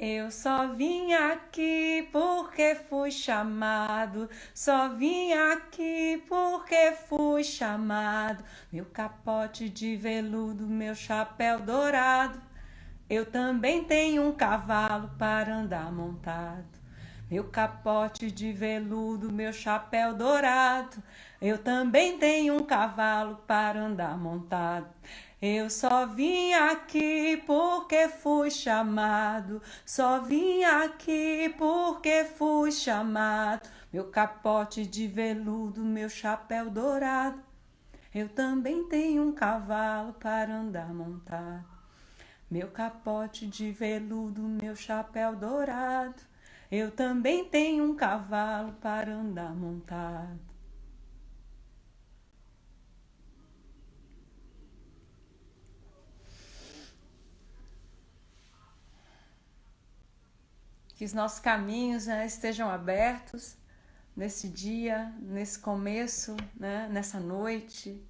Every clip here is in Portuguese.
Eu só vim aqui porque fui chamado, só vim aqui porque fui chamado. Meu capote de veludo, meu chapéu dourado. Eu também tenho um cavalo para andar montado. Meu capote de veludo, meu chapéu dourado. Eu também tenho um cavalo para andar montado. Eu só vim aqui porque fui chamado. Só vim aqui porque fui chamado. Meu capote de veludo, meu chapéu dourado. Eu também tenho um cavalo para andar montado. Meu capote de veludo, meu chapéu dourado. Eu também tenho um cavalo para andar montado. Que os nossos caminhos, né, estejam abertos nesse dia, nesse começo, né, nessa noite,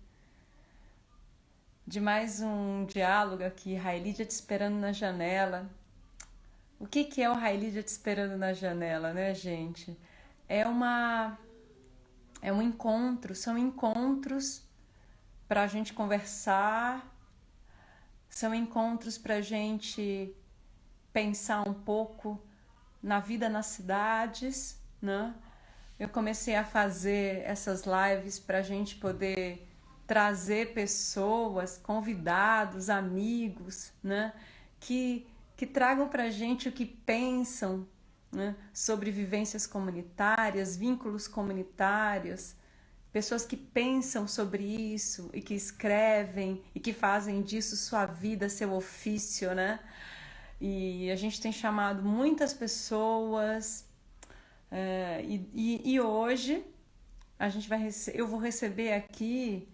de mais um diálogo aqui. Railídia te esperando na janela. O que é o Railídia te esperando na janela, né, gente? É uma é um encontro, são encontros para a gente conversar, são encontros para a gente pensar um pouco na vida nas cidades, né? Eu comecei a fazer essas lives para a gente poder trazer pessoas, convidados, amigos, né? Que tragam para a gente o que pensam, né? Sobre vivências comunitárias, vínculos comunitários, pessoas que pensam sobre isso e que escrevem e que fazem disso sua vida, seu ofício, né? E a gente tem chamado muitas pessoas, e hoje eu vou receber aqui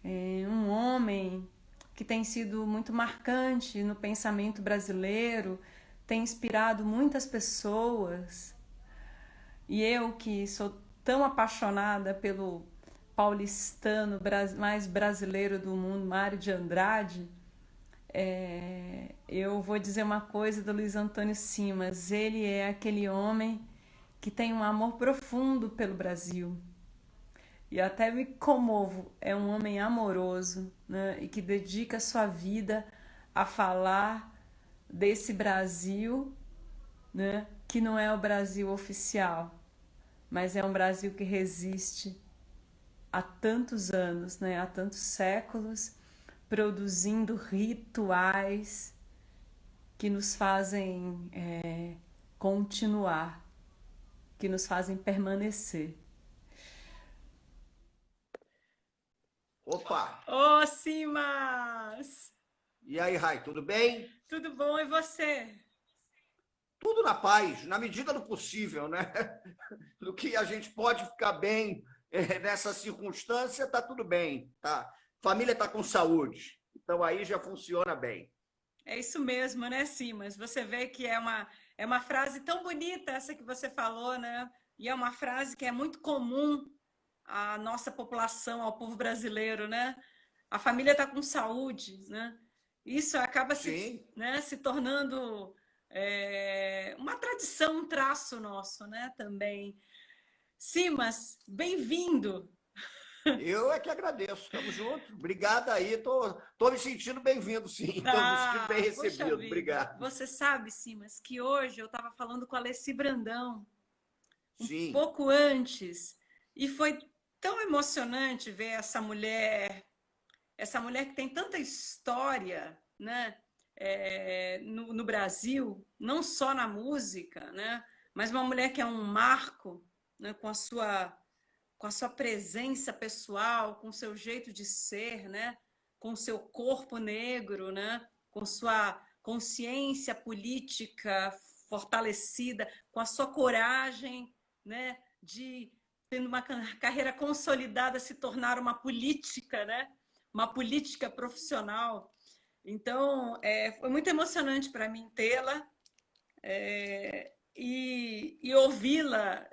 um homem que tem sido muito marcante no pensamento brasileiro, tem inspirado muitas pessoas. E eu que sou tão apaixonada pelo paulistano mais brasileiro do mundo, Mário de Andrade, eu vou dizer uma coisa do Luiz Antônio Simas. Ele é aquele homem que tem um amor profundo pelo Brasil. E até me comovo, é um homem amoroso, né? E que dedica sua vida a falar desse Brasil, né? Que não é o Brasil oficial, mas é um Brasil que resiste há tantos anos, né? Há tantos séculos, produzindo rituais que nos fazem continuar, que nos fazem permanecer. Opa! Ô, Simas! E aí, Rai, tudo bem? Tudo bom e você? Tudo na paz, na medida do possível, né? Do que a gente pode ficar bem nessa circunstância, tá tudo bem, tá? Família tá com saúde, então aí já funciona bem. É isso mesmo, né, Simas? Você vê que é uma frase tão bonita essa que você falou, né? E é uma frase que é muito comum à nossa população, ao povo brasileiro, né? A família está com saúde, né? Isso acaba Sim. se tornando uma tradição, um traço nosso, né? Também. Simas, bem-vindo! Eu é que agradeço, estamos juntos. Obrigado aí, tô me sentindo bem-vindo, sim. Estou me sentindo bem Ah, poxa recebido. vida! Obrigado. Você sabe, Simas, que hoje eu estava falando com a Alessi Brandão, um Sim, pouco antes, e foi tão emocionante ver essa mulher que tem tanta história, né, no Brasil, não só na música, né, mas uma mulher que é um marco, né, com a sua presença pessoal, com o seu jeito de ser, né, com o seu corpo negro, né, com sua consciência política fortalecida, com a sua coragem, né, de tendo uma carreira consolidada se tornar uma política, né, uma política profissional. Então, foi muito emocionante para mim tê-la e ouvi-la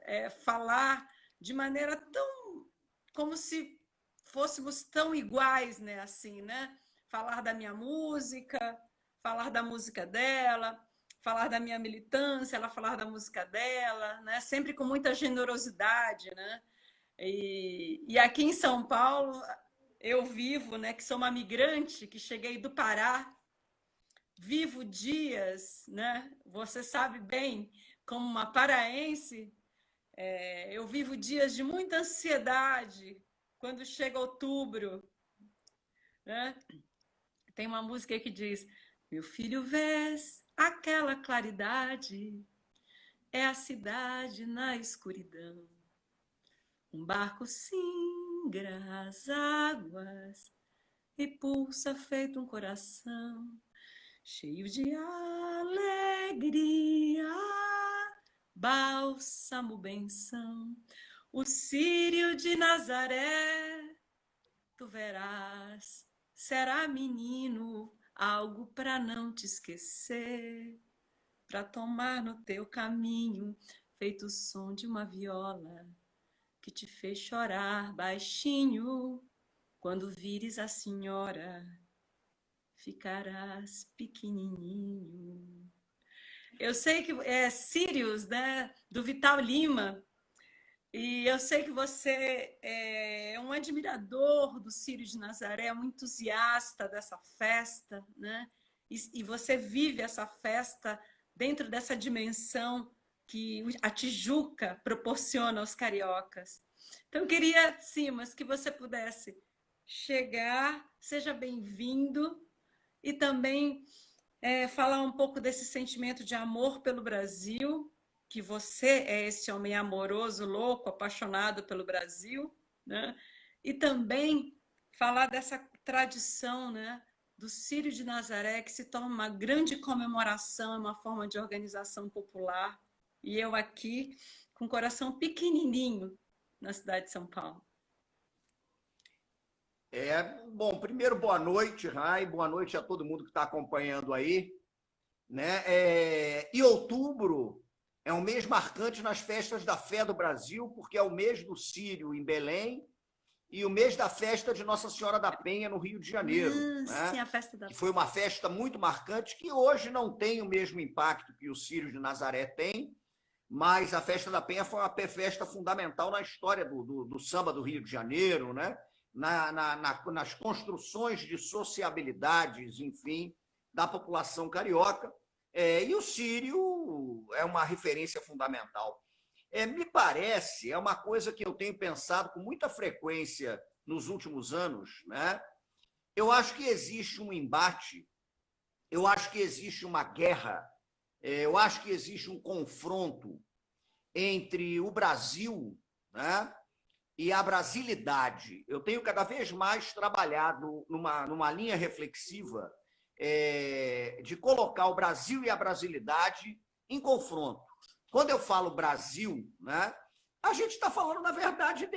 falar de maneira tão como se fôssemos tão iguais, né? Assim, né? Falar da minha música, falar da música dela, falar da minha militância, ela falar da música dela, né? Sempre com muita generosidade, né? E aqui em São Paulo eu vivo, né? Que sou uma migrante que cheguei do Pará, vivo dias, né? Você sabe bem, como uma paraense, eu vivo dias de muita ansiedade quando chega outubro, né? Tem uma música que diz: meu filho, vês aquela claridade, é a cidade na escuridão. Um barco singra as águas e pulsa feito um coração, cheio de alegria, bálsamo benção. O Círio de Nazaré, tu verás, será menino, algo para não te esquecer, para tomar no teu caminho, feito o som de uma viola que te fez chorar baixinho. Quando vires a senhora, ficarás pequenininho. Eu sei que é Sirius, né, do Vital Lima, e eu sei que você é um admirador do Círio de Nazaré, um entusiasta dessa festa, né? E você vive essa festa dentro dessa dimensão que a Tijuca proporciona aos cariocas. Então, eu queria, Simas, que você pudesse chegar, seja bem-vindo, e também falar um pouco desse sentimento de amor pelo Brasil, que você é esse homem amoroso, louco, apaixonado pelo Brasil, né? E também falar dessa tradição, né, do Círio de Nazaré, que se torna uma grande comemoração, uma forma de organização popular. E eu aqui, com o coração pequenininho, na cidade de São Paulo. Bom, primeiro, boa noite, Rai, boa noite a todo mundo que está acompanhando aí, né? E outubro é um mês marcante nas festas da fé do Brasil, porque é o mês do Círio em Belém e o mês da festa de Nossa Senhora da Penha no Rio de Janeiro, né? Sim, a festa da que foi uma festa muito marcante, que hoje não tem o mesmo impacto que o Círio de Nazaré tem, mas a festa da Penha foi uma festa fundamental na história do samba do Rio de Janeiro, né? Nas construções de sociabilidades, enfim, da população carioca. E o Círio é uma referência fundamental. Me parece, é uma coisa que eu tenho pensado com muita frequência nos últimos anos, né? Eu acho que existe um embate, eu acho que existe uma guerra, eu acho que existe um confronto entre o Brasil, né, e a brasilidade. Eu tenho cada vez mais trabalhado numa linha reflexiva de colocar o Brasil e a brasilidade em confronto. Quando eu falo Brasil, né, a gente está falando, na verdade,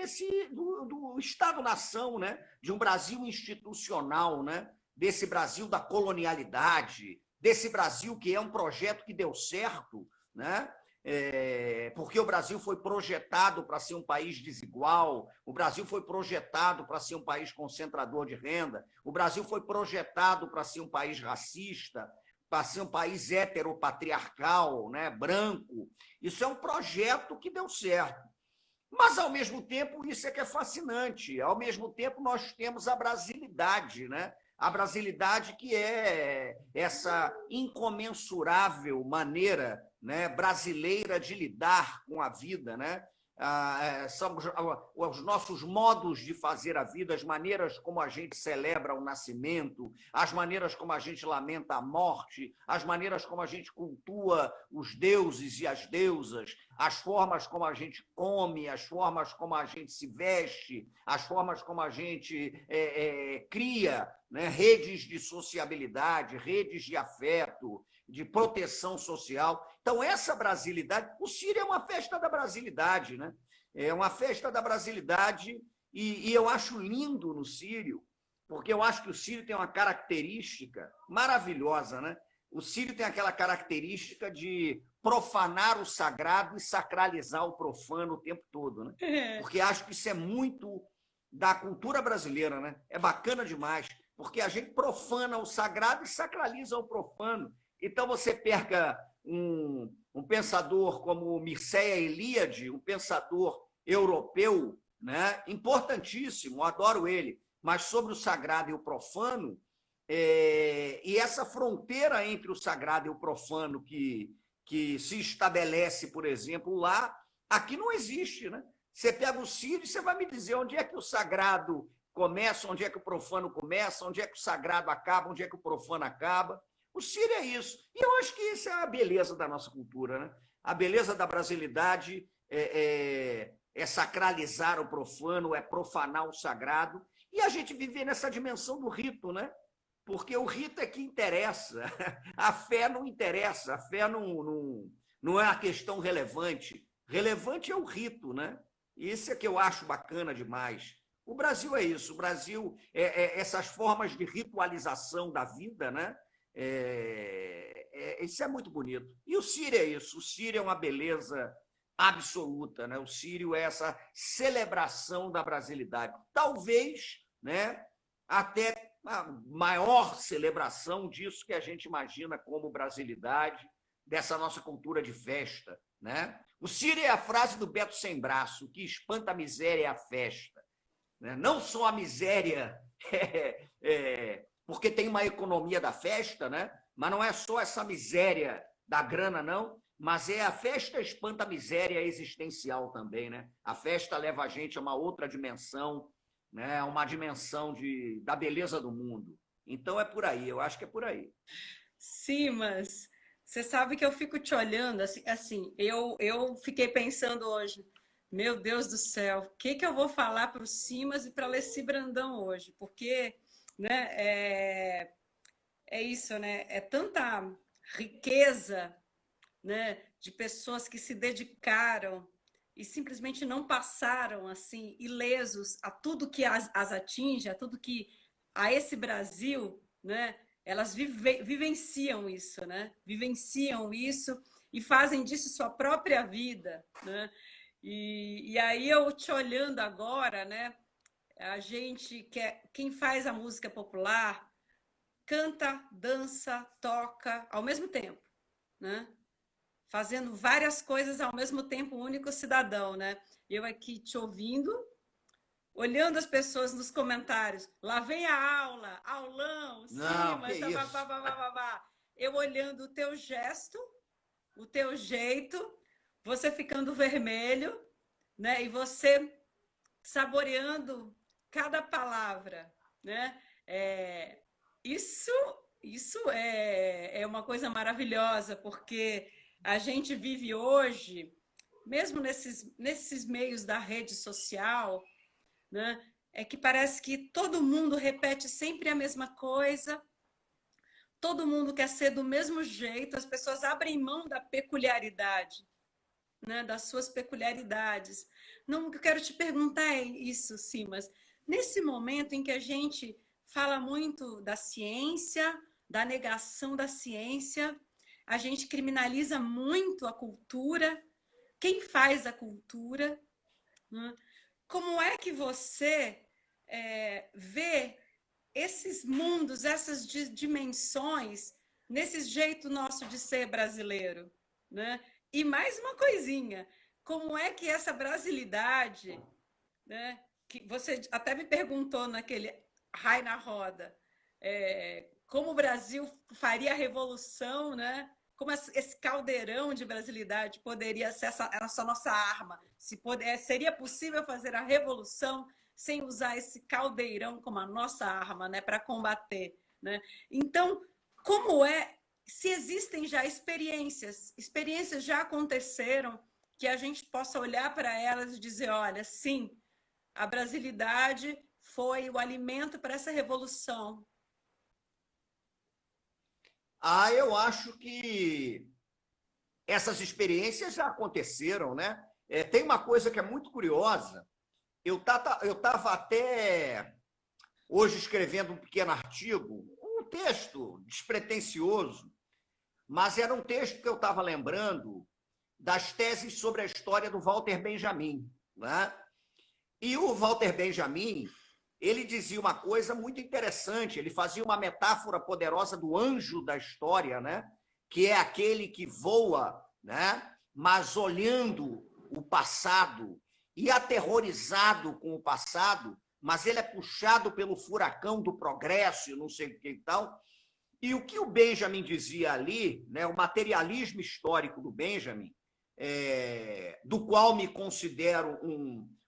do Estado-nação, né, de um Brasil institucional, né, desse Brasil da colonialidade, desse Brasil que é um projeto que deu certo, né? Porque o Brasil foi projetado para ser um país desigual, o Brasil foi projetado para ser um país concentrador de renda, o Brasil foi projetado para ser um país racista, para ser um país heteropatriarcal, né, branco. Isso é um projeto que deu certo. Mas, ao mesmo tempo, isso é que é fascinante. Ao mesmo tempo, nós temos a brasilidade, né? A brasilidade que é essa incomensurável maneira, né, brasileira de lidar com a vida, né? São os nossos modos de fazer a vida, as maneiras como a gente celebra o nascimento, as maneiras como a gente lamenta a morte, as maneiras como a gente cultua os deuses e as deusas, as formas como a gente come, as formas como a gente se veste, as formas como a gente cria, né, redes de sociabilidade, redes de afeto, de proteção social. Então, essa brasilidade, o Círio é uma festa da brasilidade, né? É uma festa da brasilidade, e eu acho lindo no Círio, porque eu acho que o Círio tem uma característica maravilhosa, né? O Círio tem aquela característica de profanar o sagrado e sacralizar o profano o tempo todo, né? Porque acho que isso é muito da cultura brasileira, né? É bacana demais, porque a gente profana o sagrado e sacraliza o profano. Então, você pega um pensador como Mircea Eliade, um pensador europeu, né, importantíssimo, adoro ele, mas sobre o sagrado e o profano, e essa fronteira entre o sagrado e o profano que se estabelece, por exemplo, lá, aqui não existe, né? Você pega o Sírio e você vai me dizer onde é que o sagrado começa, onde é que o profano começa, onde é que o sagrado acaba, onde é que o profano acaba. O Sírio é isso. E eu acho que isso é a beleza da nossa cultura, né? A beleza da brasilidade é sacralizar o profano, é profanar o sagrado, e a gente vive nessa dimensão do rito, né? Porque o rito é que interessa, a fé não interessa, a fé não é a questão relevante. Relevante é o rito, né? E isso é que eu acho bacana demais. O Brasil é isso, o Brasil essas formas de ritualização da vida, né? Isso é muito bonito. E o Sírio é isso, o Sírio é uma beleza absoluta, né? O Sírio é essa celebração da brasilidade. Talvez, né, até a maior celebração disso que a gente imagina como brasilidade, dessa nossa cultura de festa, né? O Sírio é a frase do Beto Sem Braço, o que espanta a miséria é a festa, né? Não só a miséria porque tem uma economia da festa, né? Mas não é só essa miséria da grana, não, mas é a festa espanta a miséria existencial também, né? A festa leva a gente a uma outra dimensão, né? Uma dimensão da beleza do mundo. Então é por aí, eu acho que é por aí. Simas, você sabe que eu fico te olhando, assim eu fiquei pensando hoje, meu Deus do céu, o que eu vou falar para o Simas e para a Alessi Brandão hoje? Porque, né, é isso, né? É tanta riqueza, né, de pessoas que se dedicaram e simplesmente não passaram assim ilesos a tudo que as atinge, a tudo que a esse Brasil, né? Elas vivenciam isso, né? Vivenciam isso e fazem disso sua própria vida, né? E aí eu te olhando agora, né? A gente quem faz a música popular canta, dança, toca ao mesmo tempo, né? Fazendo várias coisas ao mesmo tempo, um único cidadão, né? Eu aqui te ouvindo, olhando as pessoas nos comentários, lá vem a aula, aulão, Não, que cima, isso. eu olhando o teu gesto, o teu jeito, você ficando vermelho, né? E você saboreando cada palavra, né? Isso é uma coisa maravilhosa, porque a gente vive hoje, mesmo nesses meios da rede social, né? É que parece que todo mundo repete sempre a mesma coisa, todo mundo quer ser do mesmo jeito, as pessoas abrem mão da peculiaridade, né? Das suas peculiaridades. Não, o que eu quero te perguntar é isso, Simas. Nesse momento em que a gente fala muito da ciência, da negação da ciência, a gente criminaliza muito a cultura, quem faz a cultura, né? Como é que você vê esses mundos, essas dimensões, nesse jeito nosso de ser brasileiro, né? E mais uma coisinha, como é que essa brasilidade, né? Que você até me perguntou naquele Rai na Roda, como o Brasil faria a revolução, né? Como esse caldeirão de brasilidade poderia ser essa nossa arma? Seria possível fazer a revolução sem usar esse caldeirão como a nossa arma, né, para combater, né? Então, se existem já experiências já aconteceram que a gente possa olhar para elas e dizer, olha, sim, a brasilidade foi o alimento para essa revolução. Eu acho que essas experiências já aconteceram, né? Tem uma coisa que é muito curiosa. Eu estava até hoje escrevendo um pequeno artigo, um texto despretensioso, mas era um texto que eu estava lembrando das teses sobre a história do Walter Benjamin, né? E o Walter Benjamin, ele dizia uma coisa muito interessante, ele fazia uma metáfora poderosa do anjo da história, né? que é aquele que voa, né? Mas olhando o passado e aterrorizado com o passado, mas ele é puxado pelo furacão do progresso e não sei o que e tal. E o que o Benjamin dizia ali, né, o materialismo histórico do Benjamin, do qual me considero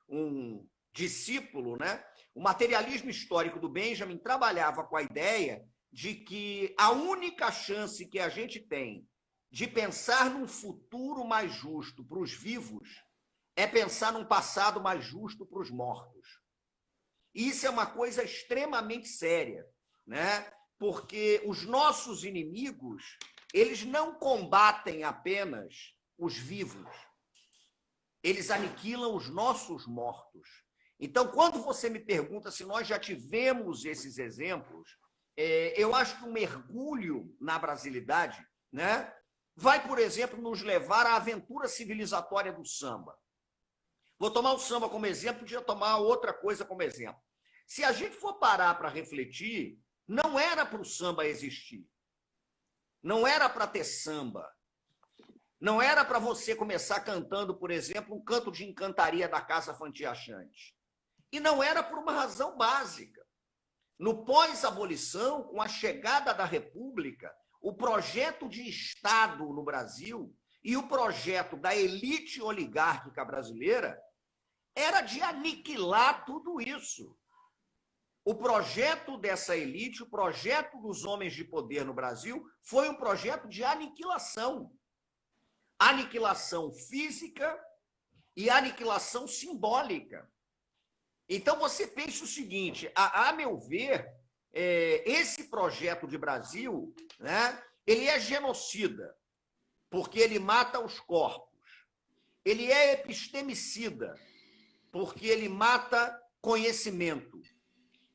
um discípulo, né? O materialismo histórico do Benjamin trabalhava com a ideia de que a única chance que a gente tem de pensar num futuro mais justo para os vivos é pensar num passado mais justo para os mortos. E isso é uma coisa extremamente séria, né? Porque os nossos inimigos, eles não combatem apenas os vivos, eles aniquilam os nossos mortos. Então, quando você me pergunta se nós já tivemos esses exemplos, eu acho que um mergulho na brasilidade, né, vai, por exemplo, nos levar à aventura civilizatória do samba. Vou tomar o samba como exemplo, podia tomar outra coisa como exemplo. Se a gente for parar para refletir, não era para o samba existir. Não era para ter samba. Não era para você começar cantando, por exemplo, um canto de encantaria da Casa Fantiachante. E não era por uma razão básica. No pós-abolição, com a chegada da República, o projeto de Estado no Brasil e o projeto da elite oligárquica brasileira era de aniquilar tudo isso. O projeto dessa elite, o projeto dos homens de poder no Brasil, foi um projeto de aniquilação. Aniquilação física e aniquilação simbólica. Então, você pensa o seguinte, a meu ver, esse projeto de Brasil, né, ele é genocida, porque ele mata os corpos. Ele é epistemicida, porque ele mata conhecimento.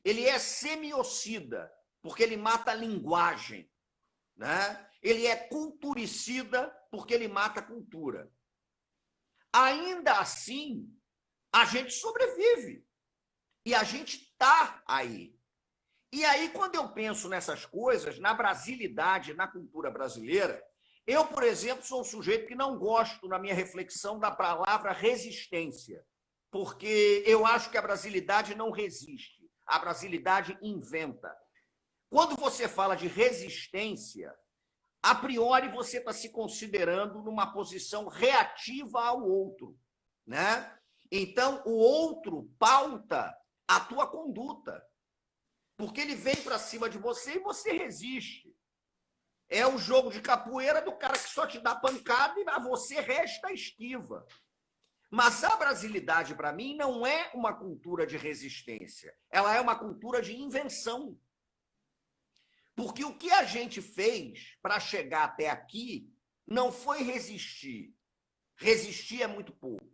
Ele é semiocida, porque ele mata a linguagem, né? Ele é culturicida, porque ele mata a cultura. Ainda assim, a gente sobrevive. E a gente está aí. E aí, quando eu penso nessas coisas, na brasilidade, na cultura brasileira, eu, por exemplo, sou um sujeito que não gosto, na minha reflexão, da palavra resistência, porque eu acho que a brasilidade não resiste. A brasilidade inventa. Quando você fala de resistência, a priori você está se considerando numa posição reativa ao outro, né? Então, o outro pauta a tua conduta, porque ele vem para cima de você e você resiste. É o jogo de capoeira do cara que só te dá pancada e a você resta esquiva. Mas a brasilidade, para mim, não é uma cultura de resistência. Ela é uma cultura de invenção. Porque o que a gente fez para chegar até aqui não foi resistir. Resistir é muito pouco.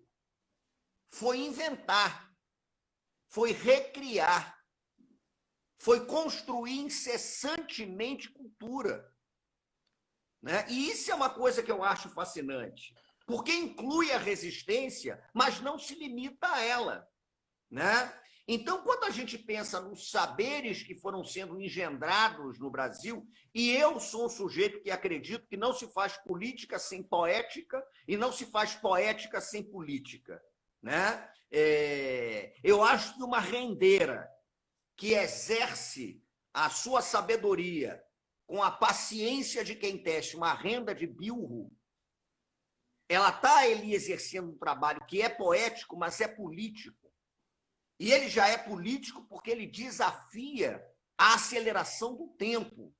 Foi inventar. Foi recriar. Foi construir incessantemente cultura. Né? E isso é uma coisa que eu acho fascinante. Porque inclui a resistência, mas não se limita a ela, né? Então, quando a gente pensa nos saberes que foram sendo engendrados no Brasil, e eu sou um sujeito que acredito que não se faz política sem poética e não se faz poética sem política, né? Eu acho que uma rendeira que exerce a sua sabedoria com a paciência de quem tece uma renda de bilro, ela está ali exercendo um trabalho que é poético, mas é político. E ele já é político porque ele desafia a aceleração do tempo,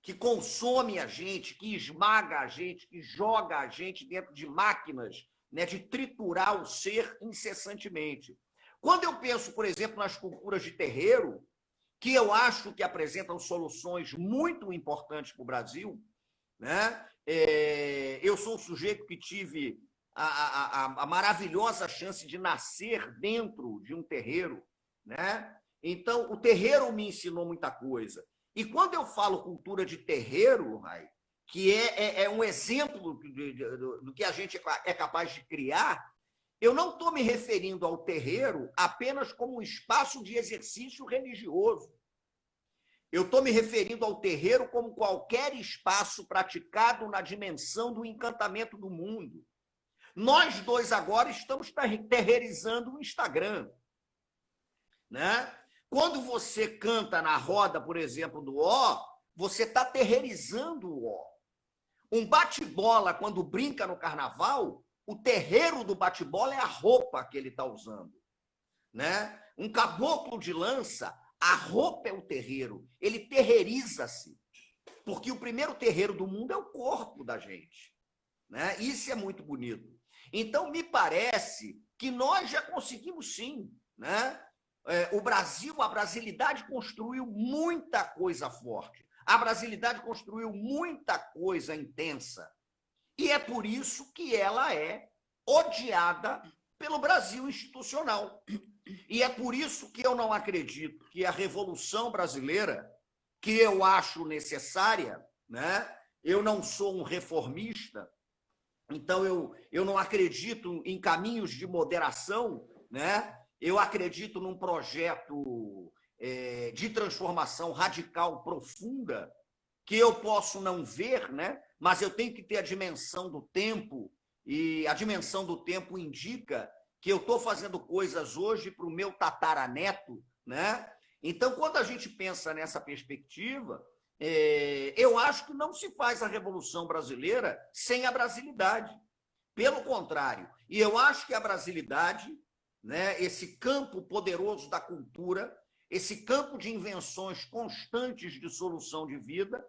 que consome a gente, que esmaga a gente, que joga a gente dentro de máquinas, né, de triturar o ser incessantemente. Quando eu penso, por exemplo, nas culturas de terreiro, que eu acho que apresentam soluções muito importantes para o Brasil, né? Eu sou um sujeito que tive a maravilhosa chance de nascer dentro de um terreiro, né? Então, o terreiro me ensinou muita coisa. E quando eu falo cultura de terreiro, Rai, que é um exemplo do que a gente é capaz de criar, eu não estou me referindo ao terreiro apenas como um espaço de exercício religioso. Eu estou me referindo ao terreiro como qualquer espaço praticado na dimensão do encantamento do mundo. Nós dois agora estamos terreirizando o Instagram, né? Quando você canta na roda, por exemplo, do Ó, você está terreirizando o Ó. Um bate-bola, quando brinca no carnaval, o terreiro do bate-bola é a roupa que ele está usando, né? Um caboclo de lança, a roupa é o terreiro, ele terreiriza-se, porque o primeiro terreiro do mundo é o corpo da gente, né? Isso é muito bonito. Então, me parece que nós já conseguimos sim, né? O Brasil, a brasilidade construiu muita coisa forte, a brasilidade construiu muita coisa intensa, e é por isso que ela é odiada pelo Brasil institucional. E é por isso que eu não acredito que a Revolução Brasileira, que eu acho necessária, né? Eu não sou um reformista, então eu não acredito em caminhos de moderação, né? Eu acredito num projeto de transformação radical profunda, que eu posso não ver, né? Mas eu tenho que ter a dimensão do tempo, e a dimensão do tempo indica que eu estou fazendo coisas hoje para o meu tataraneto, né? Então, quando a gente pensa nessa perspectiva, eu acho que não se faz a Revolução Brasileira sem a brasilidade. Pelo contrário, e eu acho que a brasilidade, né, esse campo poderoso da cultura, esse campo de invenções constantes de solução de vida,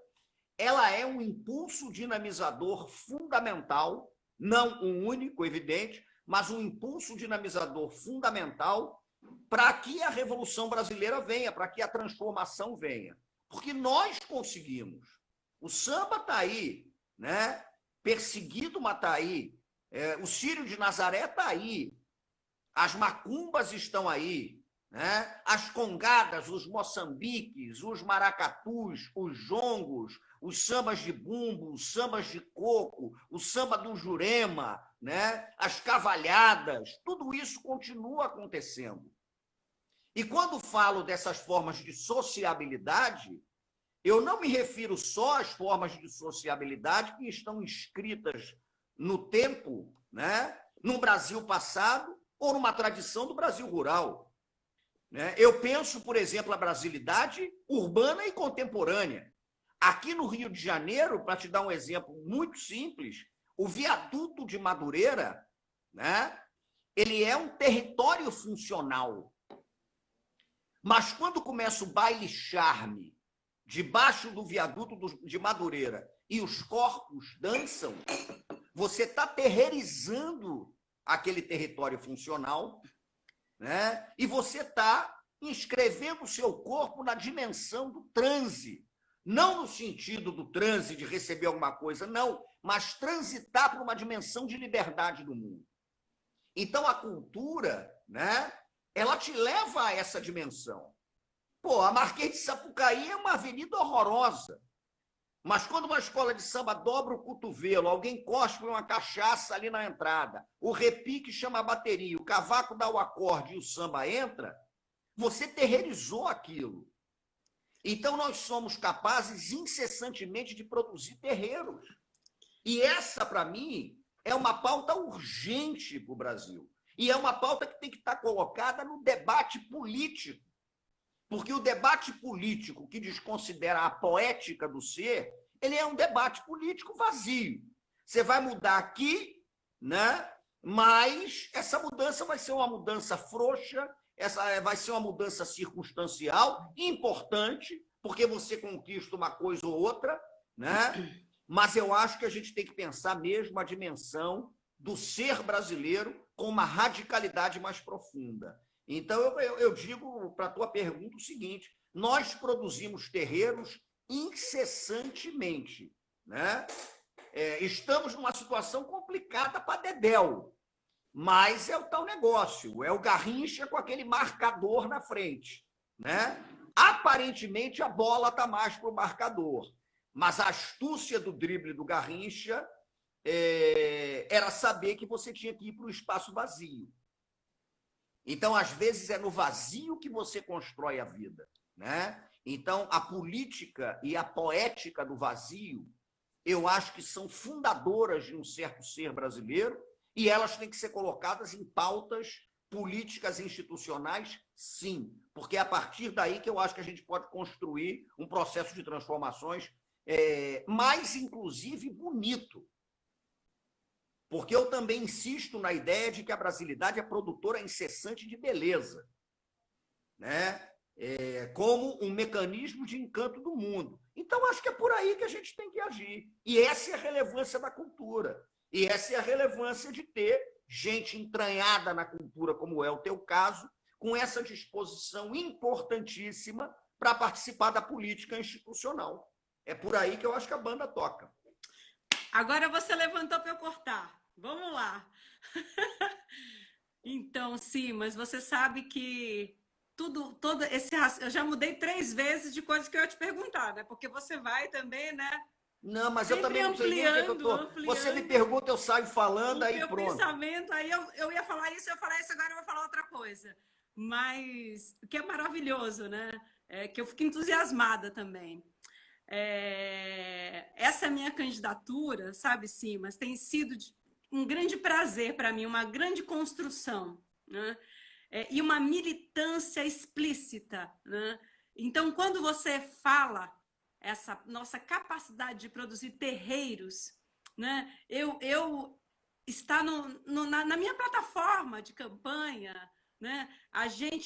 ela é um impulso dinamizador fundamental, não um único, evidente, mas um impulso dinamizador fundamental para que a Revolução Brasileira venha, para que a transformação venha. Porque nós conseguimos. O samba está aí, né? Perseguido, mas está aí. O Círio de Nazaré está aí. As macumbas estão aí, né? As congadas, os moçambiques, os maracatus, os jongos, os sambas de bumbo, os sambas de coco, o samba do Jurema, né? As cavalhadas, tudo isso continua acontecendo. E quando falo dessas formas de sociabilidade, eu não me refiro só às formas de sociabilidade que estão inscritas no tempo, né? No Brasil passado ou numa tradição do Brasil rural. Né? Eu penso, por exemplo, a brasilidade urbana e contemporânea. Aqui no Rio de Janeiro, para te dar um exemplo muito simples, o viaduto de Madureira, né? Ele é um território funcional. Mas quando começa o baile charme, debaixo do viaduto de Madureira, e os corpos dançam, você está terreirizando aquele território funcional, né? E você está inscrevendo o seu corpo na dimensão do transe. Não no sentido do transe de receber alguma coisa, não, mas transitar para uma dimensão de liberdade do mundo. Então, a cultura, né, ela te leva a essa dimensão. Pô, a Marquês de Sapucaí é uma avenida horrorosa, mas quando uma escola de samba dobra o cotovelo, alguém cospe uma cachaça ali na entrada, o repique chama a bateria, o cavaco dá o acorde e o samba entra, você terreirizou aquilo. Então, nós somos capazes incessantemente de produzir terreiros. E essa, para mim, é uma pauta urgente para o Brasil. E é uma pauta que tem que estar colocada no debate político. Porque o debate político que desconsidera a poética do ser, ele é um debate político vazio. Você vai mudar aqui, né? Mas essa mudança vai ser uma mudança frouxa, essa vai ser uma mudança circunstancial, importante, porque você conquista uma coisa ou outra, né? Mas eu acho que a gente tem que pensar mesmo a dimensão do ser brasileiro com uma radicalidade mais profunda. Então, eu digo para a tua pergunta o seguinte, nós produzimos terreiros incessantemente, né? Estamos numa situação complicada para Dedéu, mas é o tal negócio, é o Garrincha com aquele marcador na frente, né? Aparentemente, a bola está mais para o marcador, mas a astúcia do drible do Garrincha era saber que você tinha que ir para o espaço vazio. Então, às vezes, é no vazio que você constrói a vida, né? Então, a política e a poética do vazio, eu acho que são fundadoras de um certo ser brasileiro e elas têm que ser colocadas em pautas políticas institucionais, sim, porque é a partir daí que eu acho que a gente pode construir um processo de transformações mais, inclusive, bonito. Porque eu também insisto na ideia de que a brasilidade é produtora incessante de beleza, né? Como um mecanismo de encanto do mundo. Então, acho que é por aí que a gente tem que agir. E essa é a relevância da cultura. E essa é a relevância de ter gente entranhada na cultura, como é o teu caso, com essa disposição importantíssima para participar da política institucional. É por aí que eu acho que a banda toca. Agora você levantou para eu cortar. Vamos lá. Então, sim, mas você sabe que todo esse eu já mudei 3 vezes de coisas que eu ia te perguntar, né? Porque você vai também, né? Não, mas Sempre eu também não sei nem o que eu tô. Você me pergunta, eu saio falando, aí meu pronto. Pensamento, aí eu ia falar isso, agora eu vou falar outra coisa. Mas o que é maravilhoso, né? É que eu fico entusiasmada também. Essa minha candidatura, sabe, sim, mas tem sido um grande prazer para mim, uma grande construção, né? E uma militância explícita, né? Então, quando você fala essa nossa capacidade de produzir terreiros, né? Está na minha plataforma de campanha, né?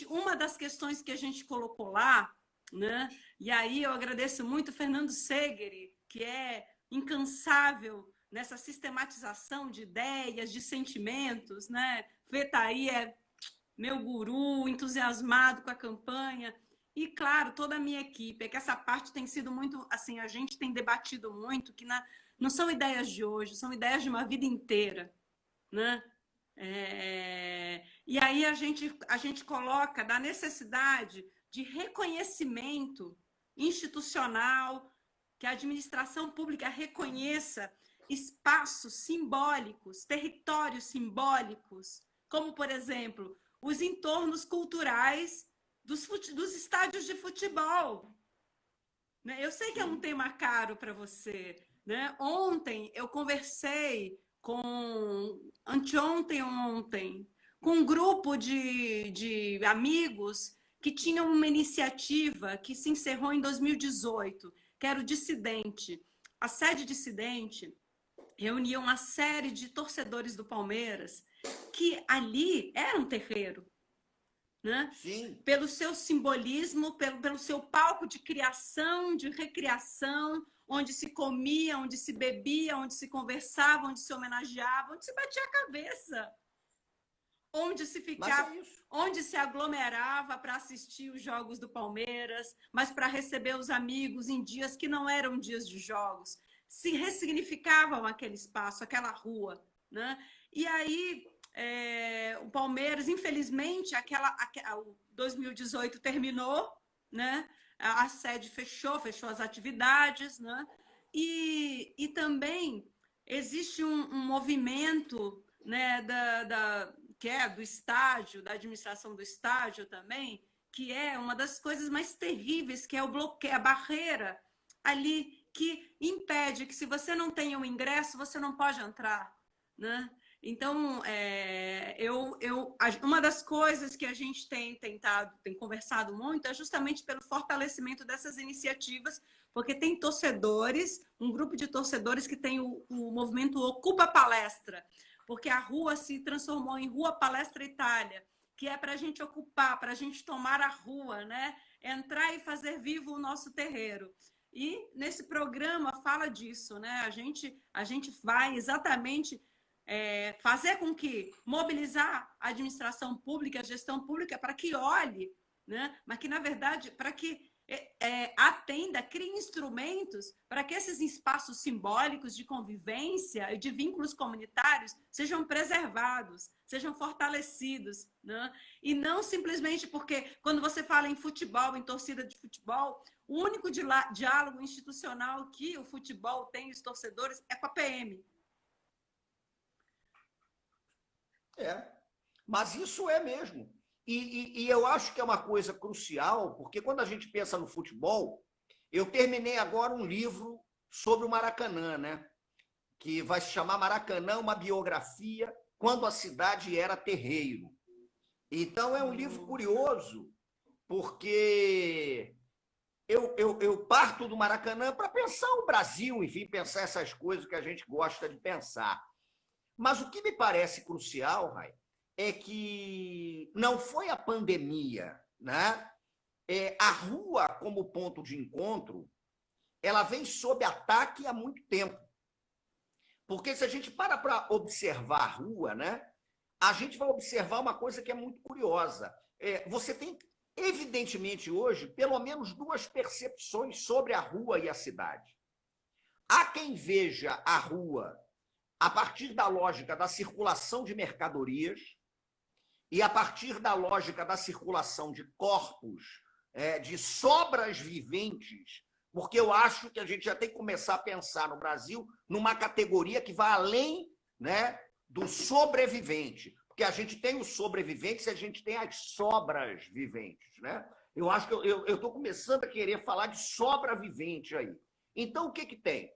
Uma das questões que a gente colocou lá, né? E aí eu agradeço muito o Fernando Segeri, que é incansável nessa sistematização de ideias, de sentimentos, né? Vetaí é meu guru, entusiasmado com a campanha. E, claro, toda a minha equipe, é que essa parte tem sido muito, assim, a gente tem debatido muito, que não são ideias de hoje, são ideias de uma vida inteira, né? E aí a gente coloca da necessidade de reconhecimento institucional, que a administração pública reconheça espaços simbólicos, territórios simbólicos, como, por exemplo, os entornos culturais dos estádios de futebol. Eu sei que é um tema caro para você, né? Ontem eu conversei ontem, com um grupo de amigos que tinham uma iniciativa que se encerrou em 2018, que era o Dissidente. A sede Dissidente reunia uma série de torcedores do Palmeiras que ali era um terreiro, né? Sim. Pelo seu simbolismo, pelo seu palco de criação, de recriação, onde se comia, onde se bebia, onde se conversava, onde se homenageava, onde se batia a cabeça, onde se ficava, onde se aglomerava para assistir os jogos do Palmeiras, mas para receber os amigos em dias que não eram dias de jogos. Se ressignificavam aquele espaço, aquela rua, né? E aí o Palmeiras, infelizmente, o 2018 terminou, né? A sede fechou as atividades, né? E também existe um movimento, né, que é do estádio, da administração do estádio também, que é uma das coisas mais terríveis, que é o bloqueio, a barreira ali que impede que, se você não tem o ingresso, você não pode entrar, né? Então, uma das coisas que a gente tem conversado muito é justamente pelo fortalecimento dessas iniciativas, porque tem torcedores, um grupo de torcedores que tem o movimento Ocupa Palestra, porque a rua se transformou em Rua Palestra Itália, que é para a gente ocupar, para a gente tomar a rua, né? Entrar e fazer vivo o nosso terreiro. E nesse programa fala disso, né? A gente vai exatamente fazer com que mobilizar a administração pública, a gestão pública, para que olhe, né? Mas que, na verdade, para que atenda, crie instrumentos para que esses espaços simbólicos de convivência e de vínculos comunitários sejam preservados, sejam fortalecidos, né? E não simplesmente porque, quando você fala em futebol, em torcida de futebol, o único diálogo institucional que o futebol tem, os torcedores, é com a PM. Mas isso é mesmo. E eu acho que é uma coisa crucial, porque quando a gente pensa no futebol, eu terminei agora um livro sobre o Maracanã, né? Que vai se chamar Maracanã, uma biografia, quando a cidade era terreiro. Então, é um livro curioso, porque eu parto do Maracanã para pensar o Brasil, enfim, pensar essas coisas que a gente gosta de pensar. Mas o que me parece crucial, Rai, é que não foi a pandemia, né? A rua como ponto de encontro, ela vem sob ataque há muito tempo. Porque se a gente para observar a rua, né, a gente vai observar uma coisa que é muito curiosa. Você tem, evidentemente, hoje, pelo menos duas percepções sobre a rua e a cidade. Há quem veja a rua a partir da lógica da circulação de mercadorias e a partir da lógica da circulação de corpos, de sobras viventes, porque eu acho que a gente já tem que começar a pensar no Brasil numa categoria que vai além, né, do sobrevivente, porque a gente tem os sobreviventes e a gente tem as sobras viventes, né? Eu acho que eu estou começando a querer falar de sobra vivente aí. Então, o que tem?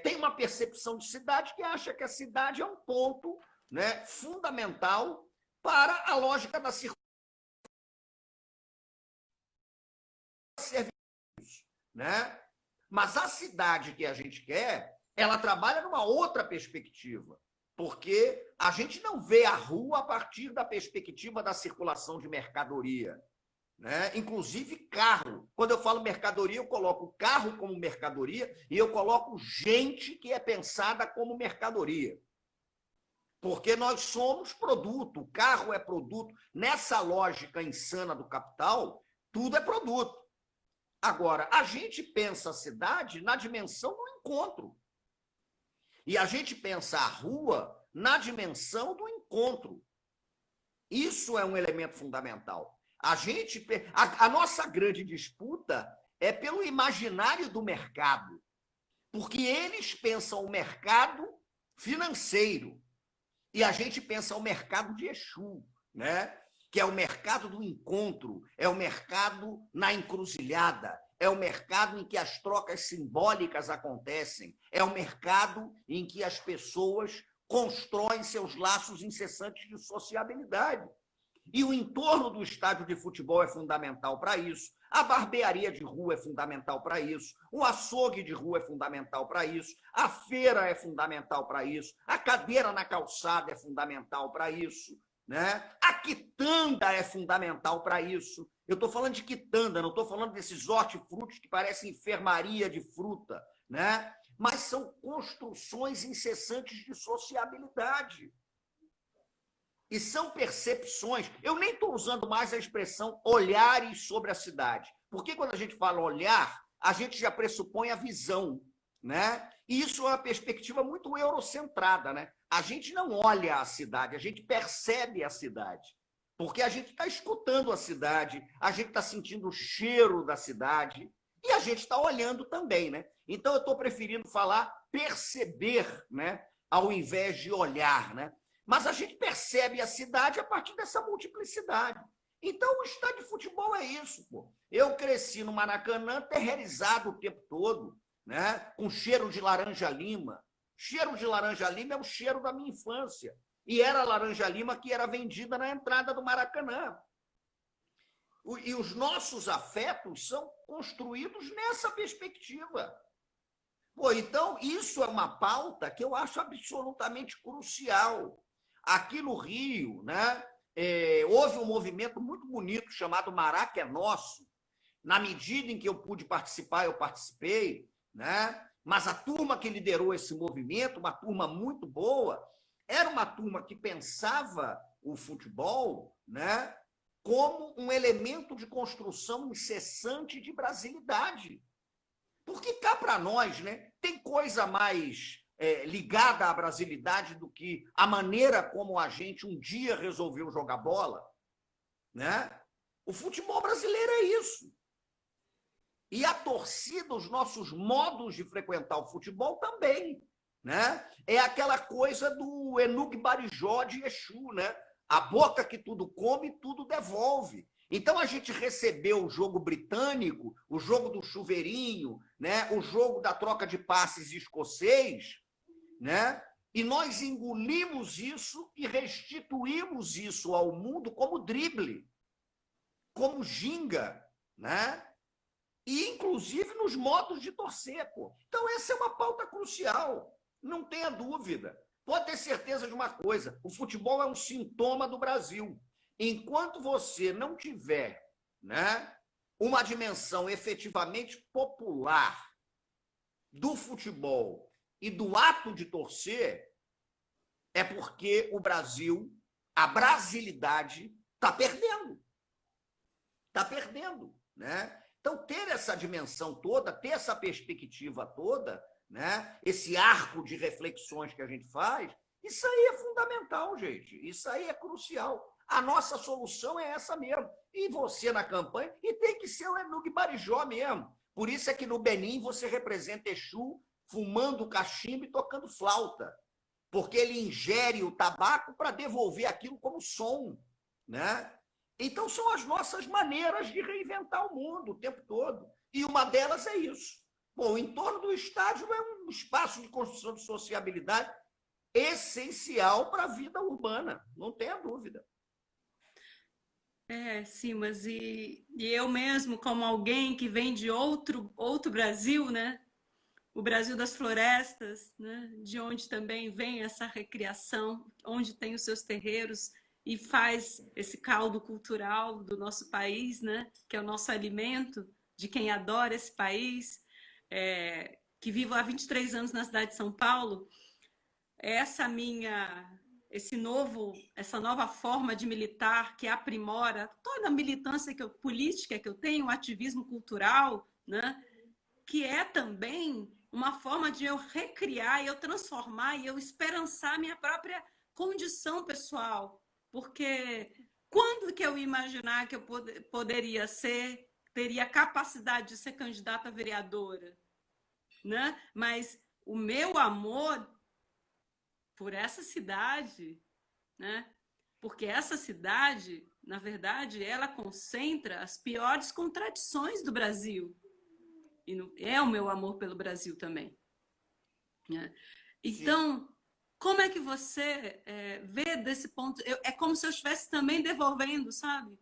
Tem uma percepção de cidade que acha que a cidade é um ponto, né, fundamental para a lógica da circulação, né? Mas a cidade que a gente quer, ela trabalha numa outra perspectiva, porque a gente não vê a rua a partir da perspectiva da circulação de mercadoria, né? Inclusive carro. Quando eu falo mercadoria, eu coloco carro como mercadoria e eu coloco gente que é pensada como mercadoria. Porque nós somos produto, o carro é produto. Nessa lógica insana do capital, tudo é produto. Agora, a gente pensa a cidade na dimensão do encontro. E a gente pensa a rua na dimensão do encontro. Isso é um elemento fundamental. A nossa grande disputa é pelo imaginário do mercado, porque eles pensam o mercado financeiro e a gente pensa o mercado de Exu, né? Que é o mercado do encontro, é o mercado na encruzilhada, é o mercado em que as trocas simbólicas acontecem, é o mercado em que as pessoas constroem seus laços incessantes de sociabilidade. E o entorno do estádio de futebol é fundamental para isso. A barbearia de rua é fundamental para isso. O açougue de rua é fundamental para isso. A feira é fundamental para isso. A cadeira na calçada é fundamental para isso, né? A quitanda é fundamental para isso. Eu estou falando de quitanda, não estou falando desses hortifrutis que parecem enfermaria de fruta, né? Mas são construções incessantes de sociabilidade. E são percepções. Eu nem estou usando mais a expressão olhares sobre a cidade, porque quando a gente fala olhar, a gente já pressupõe a visão, né? E isso é uma perspectiva muito eurocentrada, né? A gente não olha a cidade, a gente percebe a cidade, porque a gente está escutando a cidade, a gente está sentindo o cheiro da cidade e a gente está olhando também, né? Então eu estou preferindo falar perceber, né? Ao invés de olhar, né? Mas a gente percebe a cidade a partir dessa multiplicidade. Então, o estádio de futebol é isso, pô. Eu cresci no Maracanã terrorizado o tempo todo, né? Com cheiro de laranja-lima. Cheiro de laranja-lima é o cheiro da minha infância. E era a laranja-lima que era vendida na entrada do Maracanã. E os nossos afetos são construídos nessa perspectiva. Pô, então, isso é uma pauta que eu acho absolutamente crucial. Aqui no Rio, né, houve um movimento muito bonito chamado Maraca é Nosso. Na medida em que eu pude participar, eu participei, né? Mas a turma que liderou esse movimento, uma turma muito boa, era uma turma que pensava o futebol, né, como um elemento de construção incessante de brasilidade. Porque cá para nós, né, tem coisa mais ligada à brasilidade do que a maneira como a gente um dia resolveu jogar bola, né? O futebol brasileiro é isso. E a torcida, os nossos modos de frequentar o futebol também, né? É aquela coisa do Enuc Barijó de Exu, né? A boca que tudo come, tudo devolve. Então a gente recebeu o jogo britânico, o jogo do chuveirinho, né? O jogo da troca de passes escocês, né? E nós engolimos isso e restituímos isso ao mundo como drible, como ginga, né? E inclusive nos modos de torcer, pô. Então essa é uma pauta crucial, não tenha dúvida. Pode ter certeza de uma coisa, o futebol é um sintoma do Brasil. Enquanto você não tiver, né, uma dimensão efetivamente popular do futebol e do ato de torcer, é porque o Brasil, a brasilidade, está perdendo. Está perdendo, né? Então, ter essa dimensão toda, ter essa perspectiva toda, né? Esse arco de reflexões que a gente faz, isso aí é fundamental, gente. Isso aí é crucial. A nossa solução é essa mesmo. E você na campanha, e tem que ser o Enug Barijó mesmo. Por isso é que no Benin você representa Exu fumando cachimbo e tocando flauta. Porque ele ingere o tabaco para devolver aquilo como som, né? Então são as nossas maneiras de reinventar o mundo o tempo todo. E uma delas é isso. Bom, o entorno do estádio é um espaço de construção de sociabilidade essencial para a vida urbana, não tenha dúvida. Simas, e eu mesmo, como alguém que vem de outro Brasil, né? O Brasil das florestas, né? De onde também vem essa recriação, onde tem os seus terreiros e faz esse caldo cultural do nosso país, né? Que é o nosso alimento, de quem adora esse país, que vivo há 23 anos na cidade de São Paulo. Essa nova forma de militar que aprimora toda a militância política que eu tenho, o ativismo cultural, né? Que é também uma forma de eu recriar, eu transformar e eu esperançar minha própria condição pessoal. Porque quando que eu ia imaginar que eu poderia teria capacidade de ser candidata a vereadora, né? Mas o meu amor por essa cidade, né? Porque essa cidade, na verdade, ela concentra as piores contradições do Brasil. E é o meu amor pelo Brasil também, né? Então, como é que você vê desse ponto? É como se eu estivesse também devolvendo, sabe?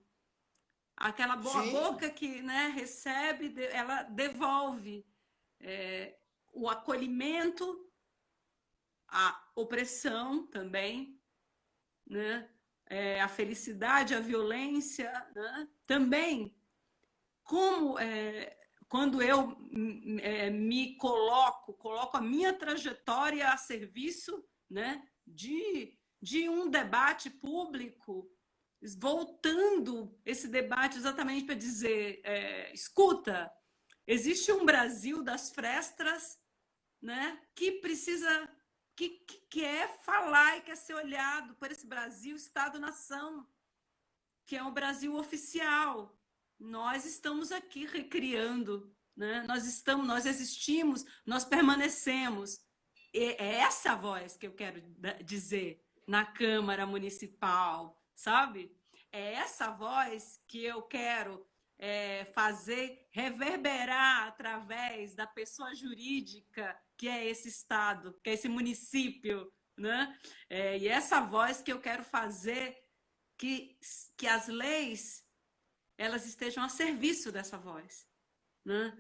Aquela boca que, né, recebe, ela devolve o acolhimento, a opressão também, né? A felicidade, a violência, né? Também. Quando eu me coloco a minha trajetória a serviço, né, de um debate público, voltando esse debate exatamente para dizer, escuta, existe um Brasil das frestas, né, que precisa, que quer falar e quer ser olhado por esse Brasil Estado-nação, que é o Brasil oficial. Nós estamos aqui recriando, né? Nós existimos, nós permanecemos. E é essa a voz que eu quero dizer na Câmara Municipal, sabe? É essa voz que eu quero fazer reverberar através da pessoa jurídica que é esse estado, que é esse município, né? E essa voz que eu quero fazer que as leis elas estejam a serviço dessa voz, né?